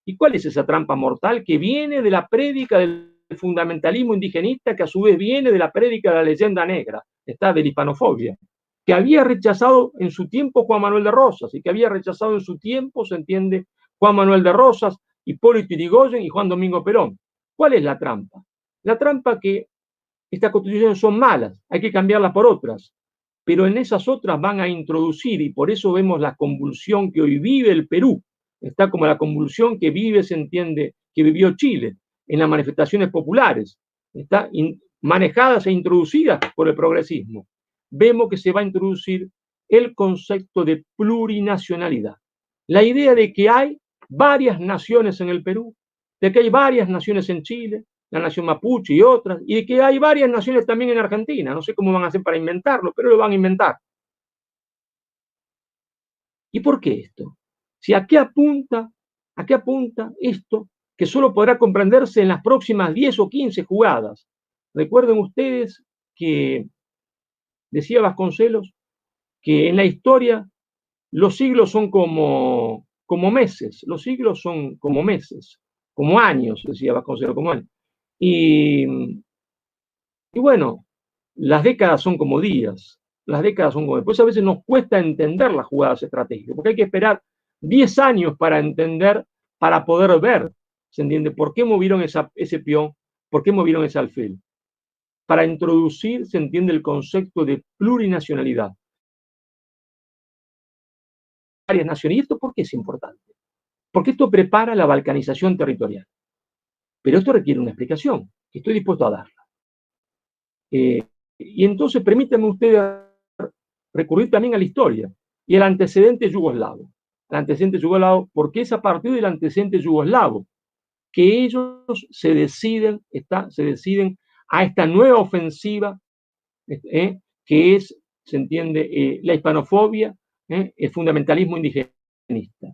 ¿Y cuál es esa trampa mortal? Que viene de la prédica del fundamentalismo indigenista, que a su vez viene de la prédica de la leyenda negra, está, de la hispanofobia, que había rechazado en su tiempo Juan Manuel de Rosas, y que había rechazado en su tiempo, se entiende, Juan Manuel de Rosas, Hipólito Yrigoyen y Juan Domingo Perón. ¿Cuál es la trampa? La trampa que estas constituciones son malas, hay que cambiarlas por otras, pero en esas otras van a introducir, y por eso vemos la convulsión que hoy vive el Perú, está como la convulsión que vive, se entiende, que vivió Chile en las manifestaciones populares, está manejadas e introducidas por el progresismo. Vemos que se va a introducir el concepto de plurinacionalidad. La idea de que hay varias naciones en el Perú, de que hay varias naciones en Chile, la nación mapuche y otras, y de que hay varias naciones también en Argentina. No sé cómo van a hacer para inventarlo, pero lo van a inventar. ¿Y por qué esto? Si ¿a qué apunta esto que solo podrá comprenderse en las próximas 10 o 15 jugadas? Recuerden ustedes que decía Vasconcelos que en la historia los siglos son como meses, los siglos son como meses, como años, decía Vasconcelos, como años. Y bueno, las décadas son como días, las décadas son como... Después a veces nos cuesta entender las jugadas estratégicas, porque hay que esperar 10 años para entender, para poder ver, ¿se entiende?, por qué movieron ese peón, por qué movieron ese alfil. Para introducir, se entiende, el concepto de plurinacionalidad. Varias naciones. ¿Y esto por qué es importante? Porque esto prepara la balcanización territorial. Pero esto requiere una explicación, que estoy dispuesto a darla. Y entonces permítanme ustedes recurrir también a la historia y al antecedente yugoslavo. al antecedente yugoslavo, porque es a partir del antecedente yugoslavo que ellos se deciden a esta nueva ofensiva, que es, se entiende, la hispanofobia, el fundamentalismo indigenista.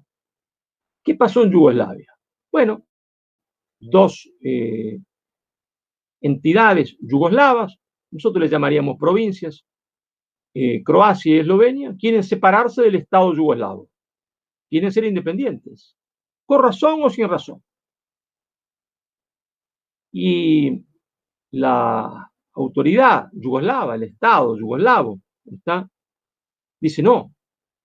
¿Qué pasó en Yugoslavia? Bueno, dos entidades yugoslavas, nosotros les llamaríamos provincias, Croacia y Eslovenia, quieren separarse del Estado yugoslavo, quieren ser independientes, con razón o sin razón. Y la autoridad yugoslava, el Estado yugoslavo, dice no,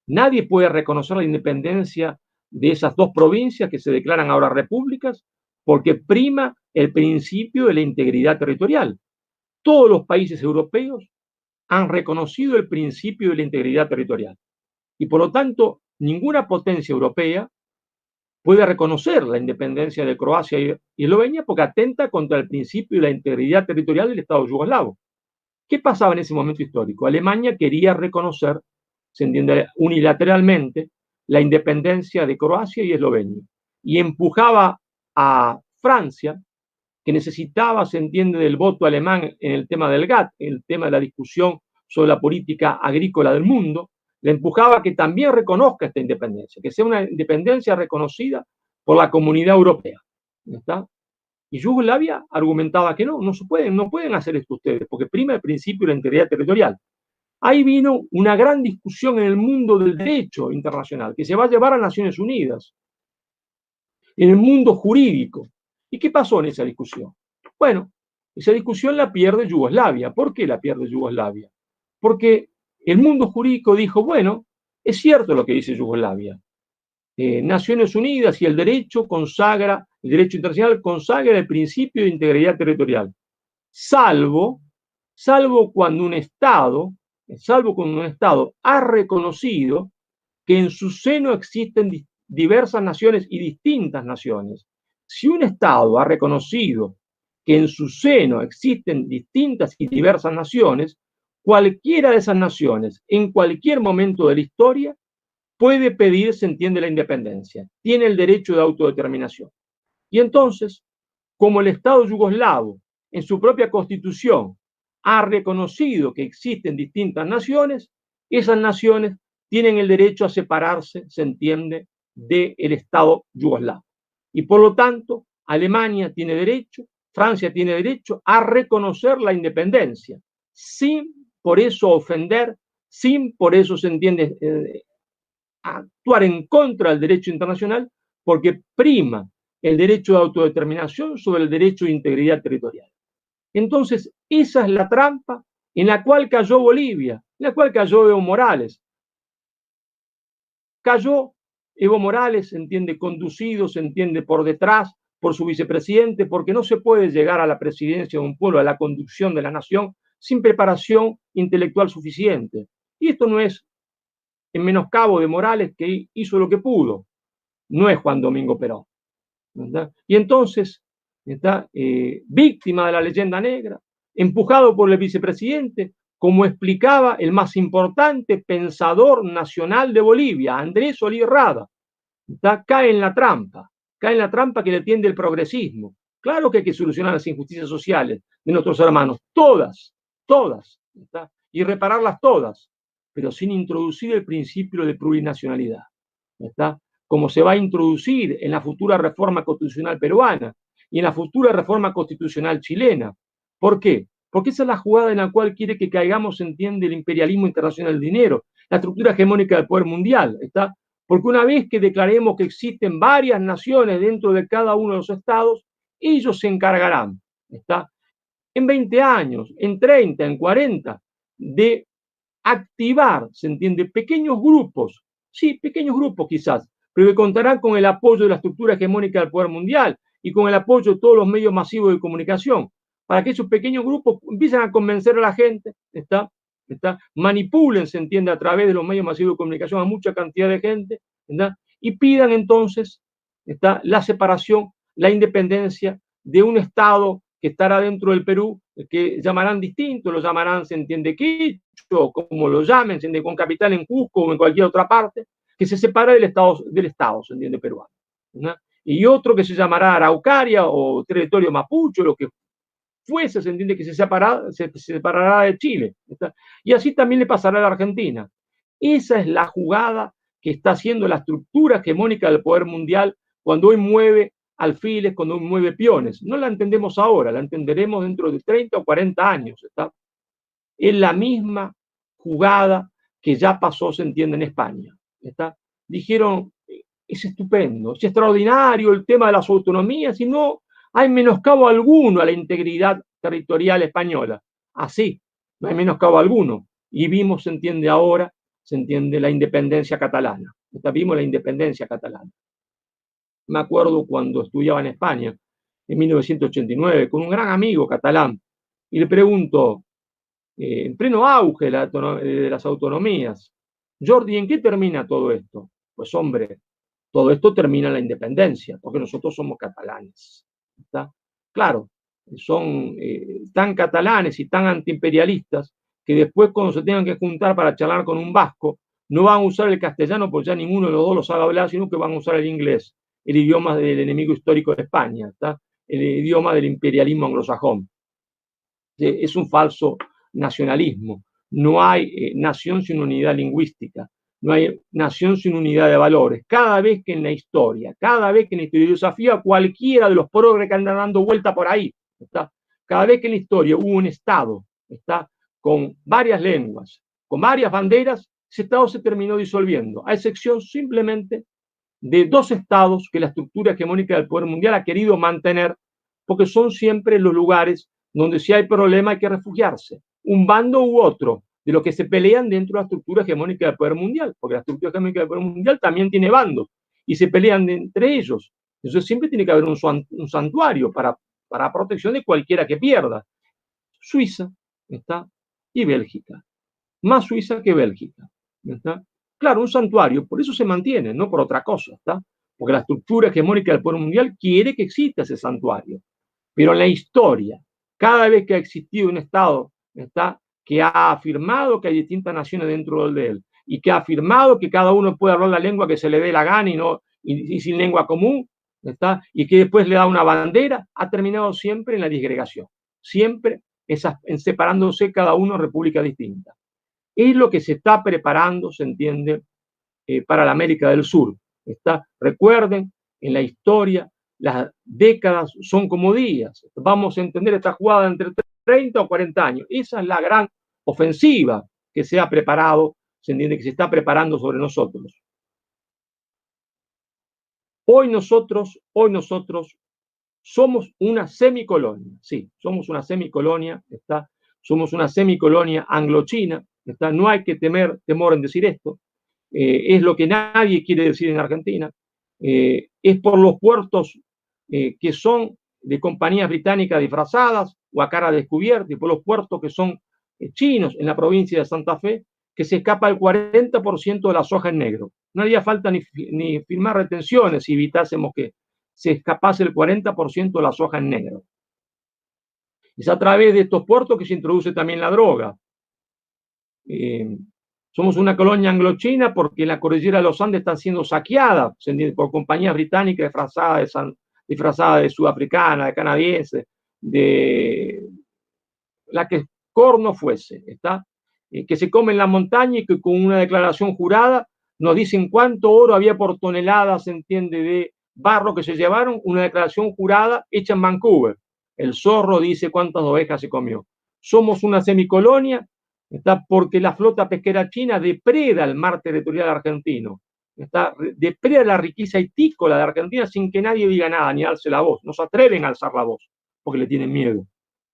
nadie puede reconocer la independencia de esas dos provincias que se declaran ahora repúblicas porque prima el principio de la integridad territorial. Todos los países europeos han reconocido el principio de la integridad territorial y por lo tanto ninguna potencia europea puede reconocer la independencia de Croacia y Eslovenia porque atenta contra el principio de la integridad territorial del Estado yugoslavo. ¿Qué pasaba en ese momento histórico? Alemania quería reconocer, se entiende, unilateralmente la independencia de Croacia y Eslovenia y empujaba a Francia, que necesitaba, se entiende, del voto alemán en el tema del GATT, en el tema de la discusión sobre la política agrícola del mundo, le empujaba a que también reconozca esta independencia, que sea una independencia reconocida por la comunidad europea. ¿Está? Y Yugoslavia argumentaba que no pueden hacer esto ustedes, porque prima el principio de la integridad territorial. Ahí vino una gran discusión en el mundo del derecho internacional, que se va a llevar a Naciones Unidas, en el mundo jurídico. ¿Y qué pasó en esa discusión? Bueno, esa discusión la pierde Yugoslavia. ¿Por qué la pierde Yugoslavia? Porque el mundo jurídico dijo, bueno, es cierto lo que dice Yugoslavia. Naciones Unidas y el derecho internacional consagra el principio de integridad territorial, salvo cuando un Estado ha reconocido que en su seno existen diversas naciones y distintas naciones. Si un Estado ha reconocido que en su seno existen distintas y diversas naciones, cualquiera de esas naciones, en cualquier momento de la historia, puede pedir, se entiende, la independencia. Tiene el derecho de autodeterminación. Y entonces, como el Estado yugoslavo, en su propia constitución, ha reconocido que existen distintas naciones, esas naciones tienen el derecho a separarse, se entiende, del Estado yugoslavo. Y por lo tanto, Alemania tiene derecho, Francia tiene derecho a reconocer la independencia, sin por eso ofender, sin por eso, se entiende, actuar en contra del derecho internacional, porque prima el derecho de autodeterminación sobre el derecho de integridad territorial. Entonces, esa es la trampa en la cual cayó Bolivia, en la cual cayó Evo Morales. Cayó Evo Morales, se entiende, conducido, se entiende, por detrás, por su vicepresidente, porque no se puede llegar a la presidencia de un pueblo, a la conducción de la nación, sin preparación intelectual suficiente. Y esto no es en menoscabo de Morales, que hizo lo que pudo, no es Juan Domingo Perón, ¿verdad? Y entonces está víctima de la leyenda negra, empujado por el vicepresidente, como explicaba el más importante pensador nacional de Bolivia, Andrés Olí Rada, cae en la trampa que le tiende el progresismo. Claro que hay que solucionar las injusticias sociales de nuestros hermanos, todas, ¿está? Y repararlas todas, pero sin introducir el principio de plurinacionalidad, ¿está? Como se va a introducir en la futura reforma constitucional peruana y en la futura reforma constitucional chilena. ¿Por qué? Porque esa es la jugada en la cual quiere que caigamos, se entiende, el imperialismo internacional del dinero, la estructura hegemónica del poder mundial, ¿está? Porque una vez que declaremos que existen varias naciones dentro de cada uno de los estados, ellos se encargarán, ¿está? En 20 años, en 30, en 40, de activar, se entiende, pequeños grupos, sí, pequeños grupos quizás, pero que contarán con el apoyo de la estructura hegemónica del poder mundial y con el apoyo de todos los medios masivos de comunicación, para que esos pequeños grupos empiecen a convencer a la gente, manipulen, se entiende, a través de los medios masivos de comunicación a mucha cantidad de gente, y pidan entonces la separación, la independencia de un Estado que estará dentro del Perú, que llamarán distinto, lo llamarán, se entiende, Quicho, como lo llamen, se entiende, con capital en Cusco o en cualquier otra parte, que se separa del Estado, ¿se entiende? Peruano, ¿no? Y otro que se llamará Araucaria o territorio mapuche, lo que fuese, se entiende que se separará de Chile, ¿está? Y así también le pasará a la Argentina. Esa es la jugada que está haciendo la estructura hegemónica del poder mundial cuando hoy mueve alfiles, cuando hoy mueve peones. No la entendemos ahora, la entenderemos dentro de 30 o 40 años, ¿está? Es la misma jugada que ya pasó, se entiende, en España, ¿está? Dijeron, es estupendo, es extraordinario el tema de las autonomías y no hay menoscabo alguno a la integridad territorial española. Así, no hay menoscabo alguno. Y vimos, se entiende ahora, se entiende la independencia catalana. Vimos la independencia catalana. Me acuerdo cuando estudiaba en España, en 1989, con un gran amigo catalán, y le pregunto, en pleno auge de las autonomías, Jordi, ¿en qué termina todo esto? Pues hombre, todo esto termina en la independencia, porque nosotros somos catalanes, ¿está? Claro, son tan catalanes y tan antiimperialistas que después cuando se tengan que juntar para charlar con un vasco, no van a usar el castellano porque ya ninguno de los dos lo sabe hablar, sino que van a usar el inglés, el idioma del enemigo histórico de España, ¿está? El idioma del imperialismo anglosajón. Es un falso nacionalismo. No hay nación sin unidad lingüística. No hay nación sin unidad de valores. Cada vez que en la historia, desafío a cualquiera de los progres que andan dando vuelta por ahí, ¿está? Cada vez que en la historia hubo un Estado, ¿está? Con varias lenguas, con varias banderas, ese Estado se terminó disolviendo, a excepción simplemente de dos Estados que la estructura hegemónica del poder mundial ha querido mantener, porque son siempre los lugares donde si hay problema hay que refugiarse, un bando u otro, de los que se pelean dentro de la estructura hegemónica del poder mundial, porque la estructura hegemónica del poder mundial también tiene bandos, y se pelean entre ellos. Entonces siempre tiene que haber un santuario para protección de cualquiera que pierda. Suiza, ¿está? Y Bélgica. Más Suiza que Bélgica, ¿está? Claro, un santuario, por eso se mantiene, no por otra cosa, ¿está? Porque la estructura hegemónica del poder mundial quiere que exista ese santuario. Pero en la historia, cada vez que ha existido un Estado, ¿está? Que ha afirmado que hay distintas naciones dentro de él y que ha afirmado que cada uno puede hablar la lengua que se le dé la gana y sin lengua común, ¿está? Y que después le da una bandera, ha terminado siempre en la disgregación, siempre en separándose cada uno en repúblicas distintas. Es lo que se está preparando, se entiende, para la América del Sur. ¿Está? Recuerden, en la historia, las décadas son como días. Vamos a entender esta jugada entre 30 o 40 años. Esa es la gran ofensiva que se ha preparado, se entiende que se está preparando sobre nosotros. Hoy nosotros somos una semicolonia, sí, somos una semicolonia, ¿está? Somos una semicolonia anglo-china, ¿está? No hay que temor en decir esto, es lo que nadie quiere decir en Argentina, es por los puertos que son de compañías británicas disfrazadas o a cara descubierta, y por los puertos que son chinos en la provincia de Santa Fe, que se escapa el 40% de la soja en negro. No haría falta ni firmar retenciones si evitásemos que se escapase el 40% de la soja en negro. Es a través de estos puertos que se introduce también la droga. Somos una colonia anglo-china porque la cordillera de los Andes está siendo saqueada por compañías británicas disfrazadas de sudafricana, de canadiense, de la que corno fuese, ¿está? Que se come en la montaña y que con una declaración jurada nos dicen cuánto oro había por tonelada, se entiende, de barro que se llevaron, una declaración jurada hecha en Vancouver. El zorro dice cuántas ovejas se comió. Somos una semicolonia, ¿está? Porque la flota pesquera china depreda el mar territorial argentino, ¿está? Depreda la riqueza hitícola de Argentina sin que nadie diga nada ni alce la voz. No se atreven a alzar la voz porque le tienen miedo.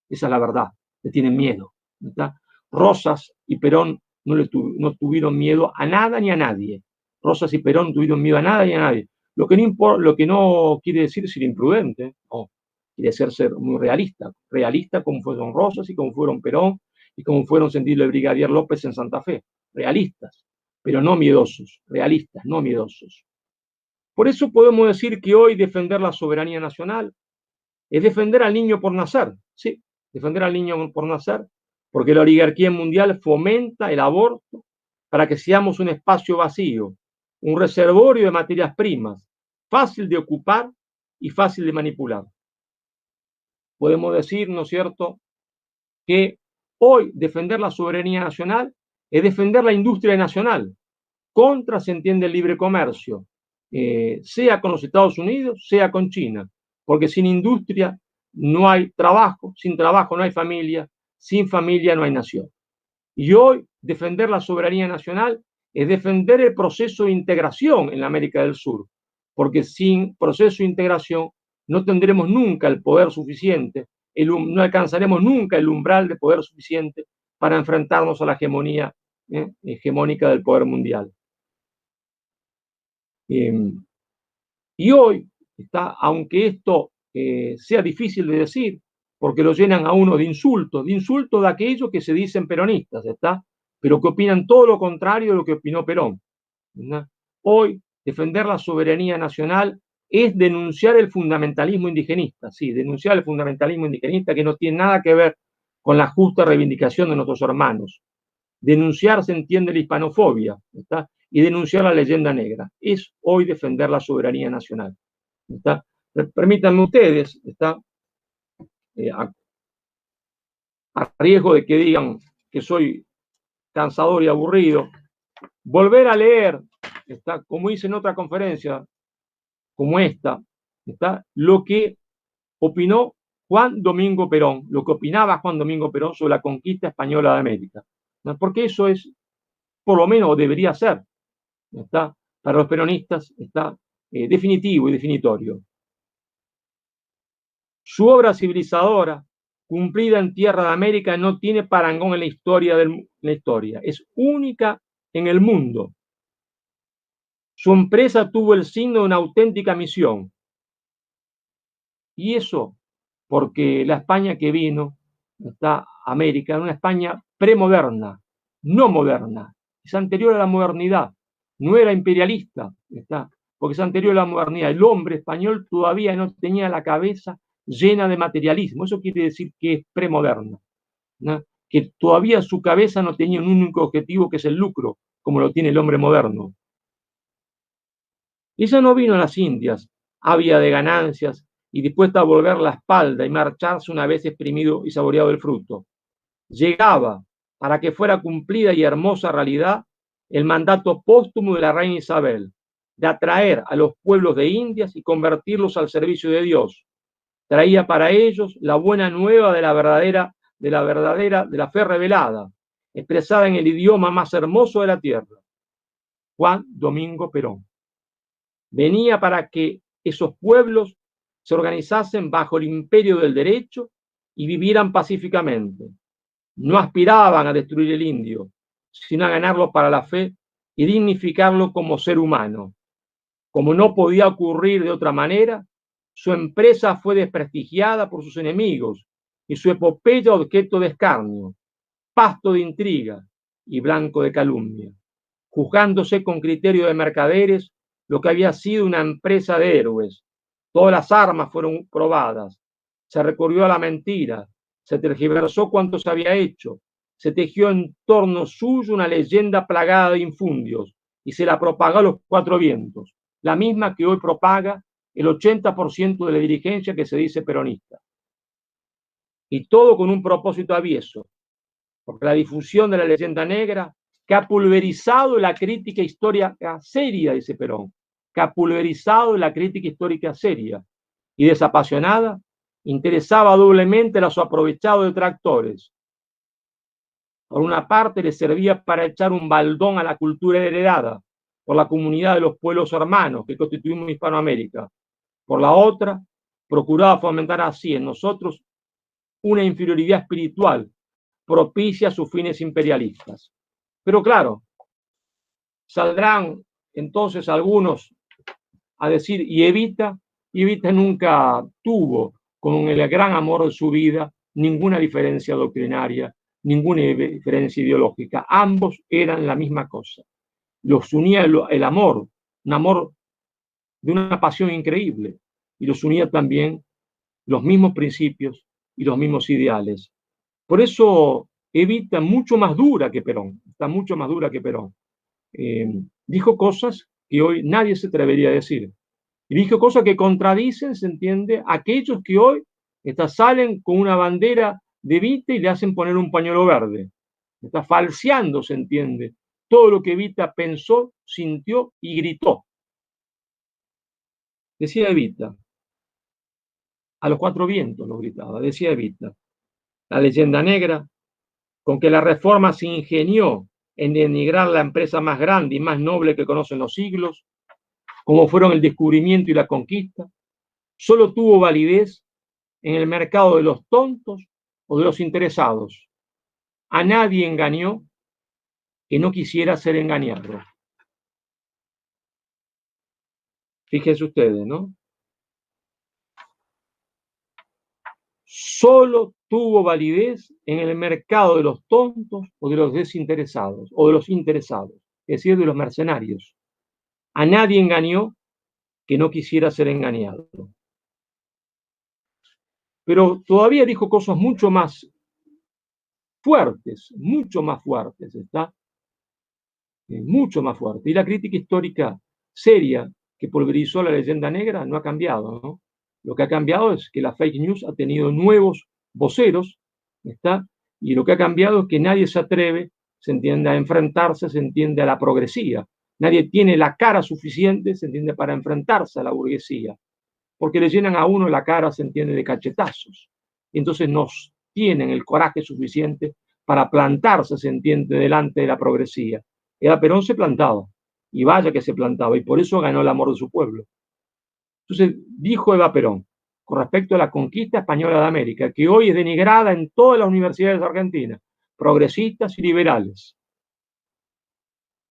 Esa es la verdad, le tienen miedo, ¿está? Rosas y Perón no tuvieron miedo a nada ni a nadie. Rosas y Perón no tuvieron miedo a nada ni a nadie. Lo que no quiere decir ser imprudente, no. Quiere ser muy realista. Realista como fueron Rosas y como fueron Perón y como fueron sentido el brigadier López en Santa Fe. Realistas, pero no miedosos. Realistas, no miedosos. Por eso podemos decir que hoy defender la soberanía nacional es defender al niño por nacer. Sí, defender al niño por nacer, porque la oligarquía mundial fomenta el aborto para que seamos un espacio vacío, un reservorio de materias primas, fácil de ocupar y fácil de manipular. Podemos decir, ¿no es cierto?, que hoy defender la soberanía nacional es defender la industria nacional. Contra se entiende el libre comercio, sea con los Estados Unidos, sea con China, porque sin industria no hay trabajo, sin trabajo no hay familia, sin familia no hay nación. Y hoy defender la soberanía nacional es defender el proceso de integración en la América del Sur, porque sin proceso de integración no tendremos nunca el poder suficiente, no alcanzaremos nunca el umbral de poder suficiente para enfrentarnos a la hegemonía hegemónica del poder mundial. Y hoy, aunque esto sea difícil de decir, porque lo llenan a uno de insultos de aquellos que se dicen peronistas, pero que opinan todo lo contrario de lo que opinó Perón. ¿Está? Hoy, defender la soberanía nacional es denunciar el fundamentalismo indigenista, sí, denunciar el fundamentalismo indigenista que no tiene nada que ver con la justa reivindicación de nuestros hermanos. Denunciar se entiende la hispanofobia, ¿está? Y denunciar la leyenda negra. Es hoy defender la soberanía nacional. ¿Está? Permítanme ustedes, ¿está? A riesgo de que digan que soy cansador y aburrido, volver a leer, ¿está? Como hice en otra conferencia, como esta, ¿está? Lo que opinó Juan Domingo Perón, lo que opinaba Juan Domingo Perón sobre la conquista española de América, ¿no? Porque eso es, por lo menos debería ser, ¿está? Para los peronistas, está definitivo y definitorio. Su obra civilizadora, cumplida en tierra de América, no tiene parangón en la historia, es única en el mundo. Su empresa tuvo el signo de una auténtica misión. Y eso porque la España que vino, está América, era una España premoderna, no moderna, es anterior a la modernidad, no era imperialista, ¿está? Porque es anterior a la modernidad. El hombre español todavía no tenía la cabeza llena de materialismo, eso quiere decir que es premoderna, ¿no? Que todavía su cabeza no tenía un único objetivo, que es el lucro, como lo tiene el hombre moderno. Ella no vino a las Indias, ávida de ganancias y dispuesta a volver la espalda y marcharse una vez exprimido y saboreado el fruto. Llegaba para que fuera cumplida y hermosa realidad el mandato póstumo de la reina Isabel, de atraer a los pueblos de Indias y convertirlos al servicio de Dios. Traía para ellos la buena nueva de la fe revelada, expresada en el idioma más hermoso de la tierra. Juan Domingo Perón. Venía para que esos pueblos se organizasen bajo el imperio del derecho y vivieran pacíficamente. No aspiraban a destruir el indio, sino a ganarlo para la fe y dignificarlo como ser humano. Como no podía ocurrir de otra manera, su empresa fue desprestigiada por sus enemigos y su epopeya objeto de escarnio, pasto de intriga y blanco de calumnia, juzgándose con criterio de mercaderes lo que había sido una empresa de héroes. Todas las armas fueron probadas, se recurrió a la mentira, se tergiversó cuanto se había hecho, se tejió en torno suyo una leyenda plagada de infundios y se la propagó a los cuatro vientos, la misma que hoy propaga el 80% de la dirigencia que se dice peronista. Y todo con un propósito avieso, porque la difusión de la leyenda negra que ha pulverizado la crítica histórica seria, dice Perón, que ha pulverizado la crítica histórica seria y desapasionada, interesaba doblemente a los aprovechados detractores. Por una parte, les servía para echar un baldón a la cultura heredada por la comunidad de los pueblos hermanos que constituimos Hispanoamérica. Por la otra, procuraba fomentar así en nosotros una inferioridad espiritual propicia a sus fines imperialistas. Pero claro, saldrán entonces algunos a decir, y Evita nunca tuvo con el gran amor de su vida ninguna diferencia doctrinaria, ninguna diferencia ideológica. Ambos eran la misma cosa. Los unía el amor, un amor de una pasión increíble, y los unía también los mismos principios y los mismos ideales. Por eso Evita mucho más dura que Perón, está mucho más dura que Perón. Dijo cosas que hoy nadie se atrevería a decir. Y dijo cosas que contradicen, se entiende, aquellos que hoy salen con una bandera de Evita y le hacen poner un pañuelo verde. Está falseando, se entiende, todo lo que Evita pensó, sintió y gritó. Decía Evita, a los cuatro vientos lo gritaba, decía Evita, la leyenda negra, con que la Reforma se ingenió en denigrar la empresa más grande y más noble que conocen los siglos, como fueron el descubrimiento y la conquista, solo tuvo validez en el mercado de los tontos o de los interesados. A nadie engañó que no quisiera ser engañado. Fíjense ustedes, ¿no? Solo tuvo validez en el mercado de los tontos o de los desinteresados, o de los interesados, es decir, de los mercenarios. A nadie engañó que no quisiera ser engañado. Pero todavía dijo cosas mucho más fuertes, ¿está? Mucho más fuerte. Y la crítica histórica seria que pulverizó la leyenda negra no ha cambiado, ¿no? Lo que ha cambiado es que la fake news ha tenido nuevos voceros, ¿está? Y lo que ha cambiado es que nadie se atreve, se entiende, a enfrentarse, se entiende, a la progresía. Nadie tiene la cara suficiente, se entiende, para enfrentarse a la burguesía, porque le llenan a uno la cara, se entiende, de cachetazos. Y entonces no tienen el coraje suficiente para plantarse, se entiende, delante de la progresía. Eva Perón se plantaba, y vaya que se plantaba, y por eso ganó el amor de su pueblo. Entonces, dijo Eva Perón, con respecto a la conquista española de América, que hoy es denigrada en todas las universidades argentinas, progresistas y liberales.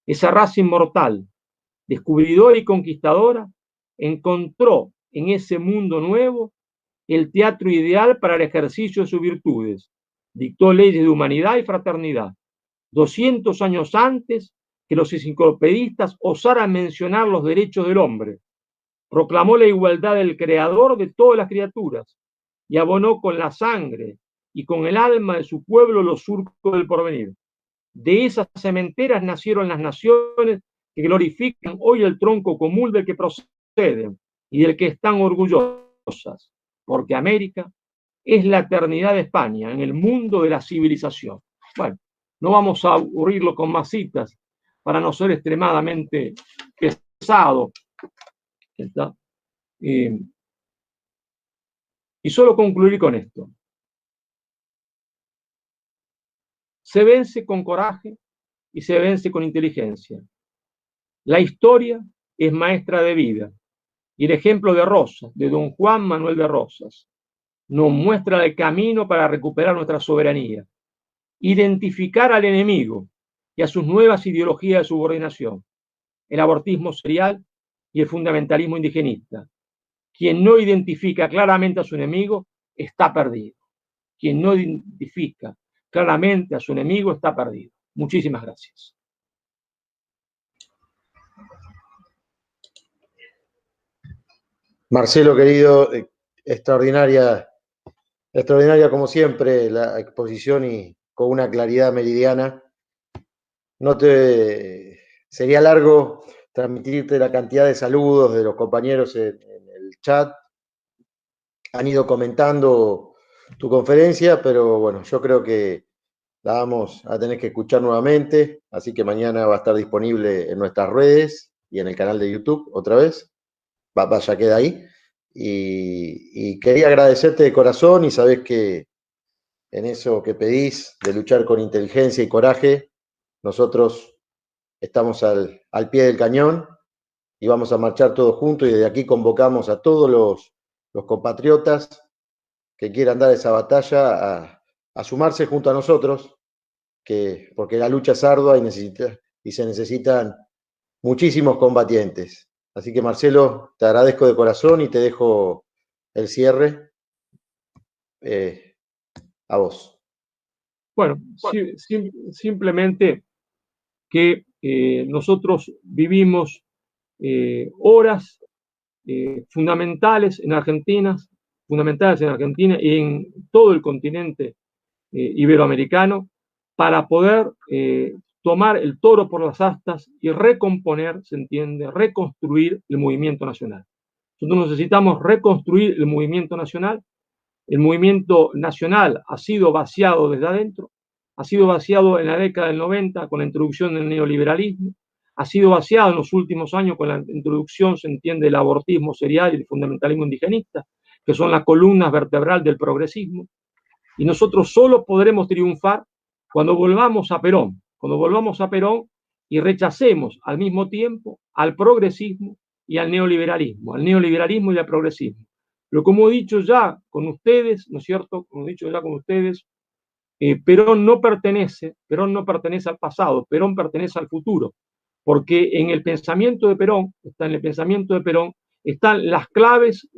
Esa raza inmortal, descubridora y conquistadora, encontró en ese mundo nuevo el teatro ideal para el ejercicio de sus virtudes. Dictó leyes de humanidad y fraternidad. 200 años antes que los enciclopedistas osaran mencionar los derechos del hombre. Proclamó la igualdad del creador de todas las criaturas y abonó con la sangre y con el alma de su pueblo los surcos del porvenir. De esas sementeras nacieron las naciones que glorifican hoy el tronco común del que proceden y del que están orgullosas, porque América es la eternidad de España en el mundo de la civilización. Bueno, no vamos a aburrirlo con más citas para no ser extremadamente pesado. ¿Está? Y solo concluir con esto. Se vence con coraje y se vence con inteligencia. La historia es maestra de vida y el ejemplo de Rosas, de don Juan Manuel de Rosas, nos muestra el camino para recuperar nuestra soberanía, identificar al enemigo y a sus nuevas ideologías de subordinación, el abortismo serial y el fundamentalismo indigenista. Quien no identifica claramente a su enemigo está perdido. Quien no identifica claramente a su enemigo está perdido. Muchísimas gracias. Marcelo, querido, extraordinaria como siempre la exposición y con una claridad meridiana. Sería largo transmitirte la cantidad de saludos de los compañeros en el chat. Han ido comentando tu conferencia, pero bueno, yo creo que la vamos a tener que escuchar nuevamente, así que mañana va a estar disponible en nuestras redes y en el canal de YouTube otra vez. Ya queda ahí. Y quería agradecerte de corazón y sabés que en eso que pedís de luchar con inteligencia y coraje, nosotros estamos al pie del cañón y vamos a marchar todos juntos y desde aquí convocamos a todos los compatriotas que quieran dar esa batalla a sumarse junto a nosotros, porque la lucha es ardua y se necesitan muchísimos combatientes. Así que Marcelo, te agradezco de corazón y te dejo el cierre a vos. Bueno, simplemente que nosotros vivimos horas fundamentales en Argentina y en todo el continente iberoamericano para poder tomar el toro por las astas y recomponer, ¿se entiende?, reconstruir el movimiento nacional. Nosotros necesitamos reconstruir el movimiento nacional. El movimiento nacional ha sido vaciado desde adentro, ha sido vaciado en la década del 90 con la introducción del neoliberalismo, ha sido vaciado en los últimos años con la introducción, se entiende, del abortismo serial y el fundamentalismo indigenista, que son las columnas vertebrales del progresismo. Y nosotros solo podremos triunfar cuando volvamos a Perón, y rechacemos al mismo tiempo al progresismo y al neoliberalismo y al progresismo. Pero como he dicho ya con ustedes, ¿no es cierto? Como he dicho ya con ustedes, Perón no pertenece al pasado, Perón pertenece al futuro, porque en el pensamiento de Perón, están las claves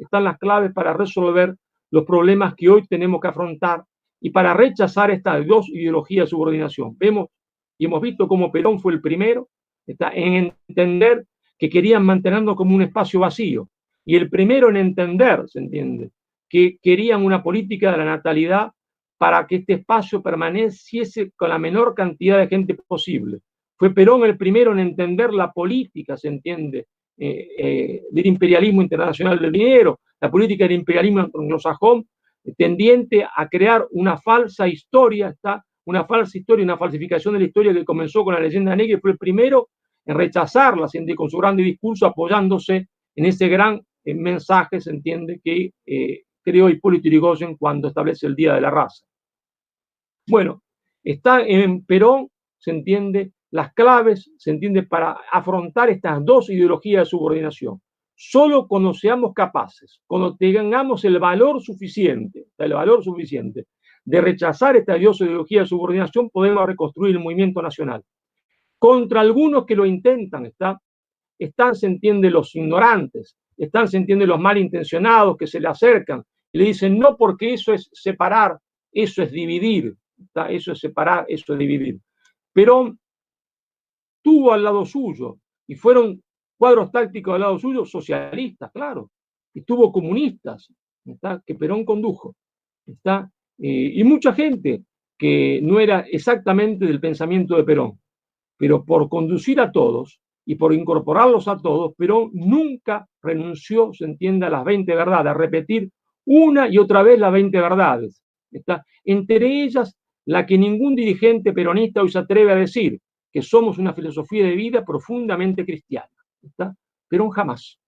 para resolver los problemas que hoy tenemos que afrontar y para rechazar estas dos ideologías de subordinación. Vemos y hemos visto cómo Perón fue el primero en entender que querían mantenernos como un espacio vacío, y el primero en entender, se entiende, que querían una política de la natalidad para que este espacio permaneciese con la menor cantidad de gente posible. Fue Perón el primero en entender la política, se entiende, del imperialismo internacional del dinero, la política del imperialismo anglosajón, tendiente a crear una falsa historia, una falsificación de la historia que comenzó con la leyenda negra, y fue el primero en rechazarla, con su gran discurso, apoyándose en ese gran mensaje, se entiende, que creó Hipólito Yrigoyen cuando establece el Día de la Raza. Bueno, está en Perón, se entiende, las claves, se entiende, para afrontar estas dos ideologías de subordinación. Solo cuando seamos capaces, cuando tengamos el valor suficiente de rechazar esta ideología de subordinación, podemos reconstruir el movimiento nacional. Contra algunos que lo intentan, están, se entiende, los ignorantes, están, se entiende, los malintencionados que se le acercan y le dicen, no, porque eso es separar, eso es dividir, eso es separar, eso es dividir. Perón tuvo al lado suyo, y fueron cuadros tácticos al lado suyo, socialistas, claro, y tuvo comunistas, que Perón condujo, y mucha gente que no era exactamente del pensamiento de Perón, pero por conducir a todos y por incorporarlos a todos, Perón nunca renunció, se entiende, a las 20 verdades, a repetir una y otra vez las 20 verdades. Entre ellas, la que ningún dirigente peronista hoy se atreve a decir, que somos una filosofía de vida profundamente cristiana. Perón jamás.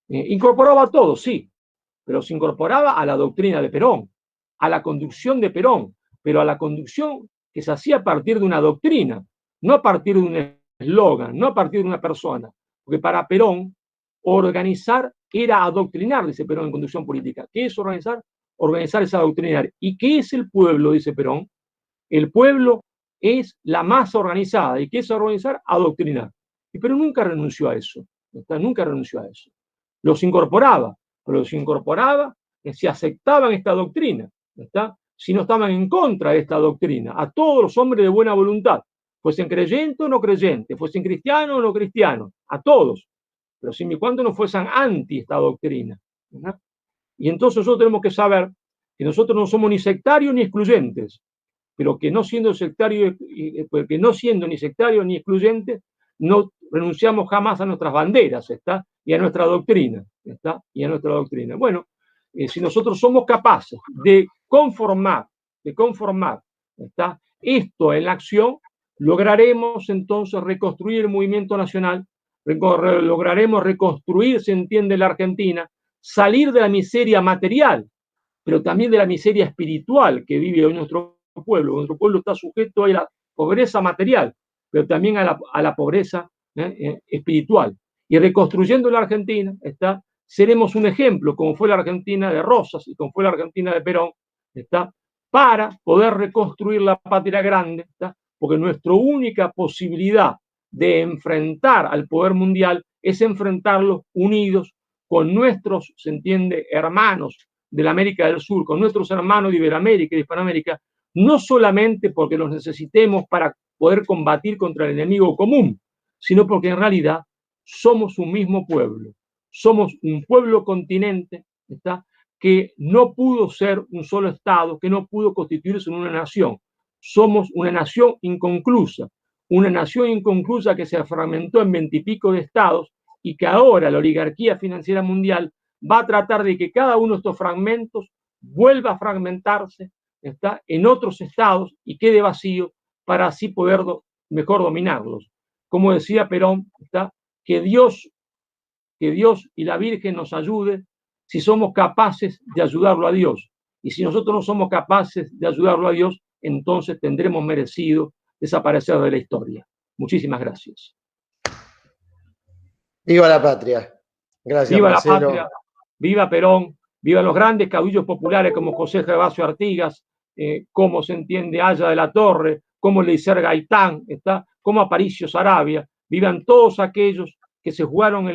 Incorporaba a todos, sí, pero se incorporaba a la doctrina de Perón, a la conducción de Perón, pero a la conducción que se hacía a partir de una doctrina, no a partir de un eslogan, no a partir de una persona, porque para Perón organizar era adoctrinar, dice Perón en Conducción Política. ¿Qué es organizar? Organizar es adoctrinar. ¿Y qué es el pueblo? Dice Perón. El pueblo es la masa organizada. ¿Y qué es organizar? Adoctrinar. Y Perón nunca renunció a eso. Nunca renunció a eso. Los incorporaba, pero los incorporaba si aceptaban esta doctrina. Si no estaban en contra de esta doctrina. A todos los hombres de buena voluntad, fuesen creyentes o no creyentes, fuesen cristianos o no cristianos, a todos, pero siempre y cuando no fuesen anti esta doctrina. Y entonces nosotros tenemos que saber que nosotros no somos ni sectarios ni excluyentes, pero que no siendo sectarios, que no siendo ni sectarios ni excluyentes, no renunciamos jamás a nuestras banderas, y a nuestra doctrina, y a nuestra doctrina. Bueno, si nosotros somos capaces de conformar, esto en la acción, lograremos entonces reconstruir el movimiento nacional, lograremos reconstruir, se entiende, la Argentina, salir de la miseria material, pero también de la miseria espiritual que vive hoy nuestro pueblo. Nuestro pueblo está sujeto a la pobreza material, pero también a la pobreza espiritual. Y reconstruyendo la Argentina, seremos un ejemplo, como fue la Argentina de Rosas y como fue la Argentina de Perón, para poder reconstruir la patria grande, porque nuestra única posibilidad de enfrentar al poder mundial es enfrentarlos unidos con nuestros, se entiende, hermanos de la América del Sur, con nuestros hermanos de Iberoamérica y de Hispanoamérica, no solamente porque los necesitemos para poder combatir contra el enemigo común, sino porque en realidad somos un mismo pueblo, somos un pueblo continente, que no pudo ser un solo Estado, que no pudo constituirse en una nación. Somos una nación inconclusa, una nación inconclusa que se fragmentó en 20 y pico de estados y que ahora la oligarquía financiera mundial va a tratar de que cada uno de estos fragmentos vuelva a fragmentarse, ¿está?, en otros estados y quede vacío para así poder mejor dominarlos. Como decía Perón, ¿está?, que Dios y la Virgen nos ayude si somos capaces de ayudarlo a Dios. Y si nosotros no somos capaces de ayudarlo a Dios, entonces tendremos merecido desaparecer de la historia. Muchísimas gracias. Viva la patria. Gracias, viva Marcelo. La patria, viva Perón, viva los grandes caudillos populares como José Gervasio Artigas, como se entiende Aya de la Torre, como Leiser Gaitán, como Aparicio Saravia. Vivan todos aquellos que se jugaron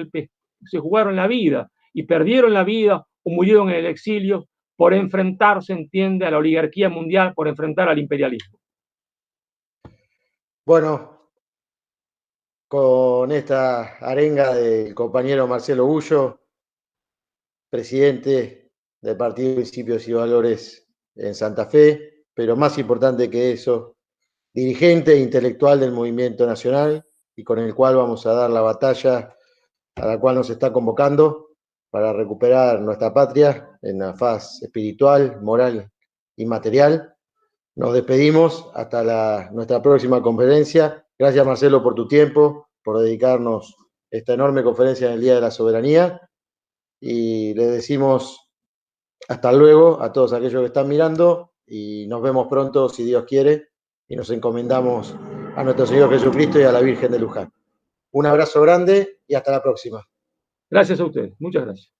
la vida y perdieron la vida o murieron en el exilio por enfrentarse, entiende, a la oligarquía mundial, por enfrentar al imperialismo. Bueno, con esta arenga del compañero Marcelo Gullo, presidente del Partido de Principios y Valores en Santa Fe, pero más importante que eso, dirigente e intelectual del movimiento nacional, y con el cual vamos a dar la batalla a la cual nos está convocando para recuperar nuestra patria en la faz espiritual, moral y material. Nos despedimos hasta nuestra próxima conferencia. Gracias, Marcelo, por tu tiempo, por dedicarnos esta enorme conferencia en el Día de la Soberanía. Y les decimos hasta luego a todos aquellos que están mirando y nos vemos pronto, si Dios quiere, y nos encomendamos a nuestro Señor Jesucristo y a la Virgen de Luján. Un abrazo grande y hasta la próxima. Gracias a ustedes. Muchas gracias.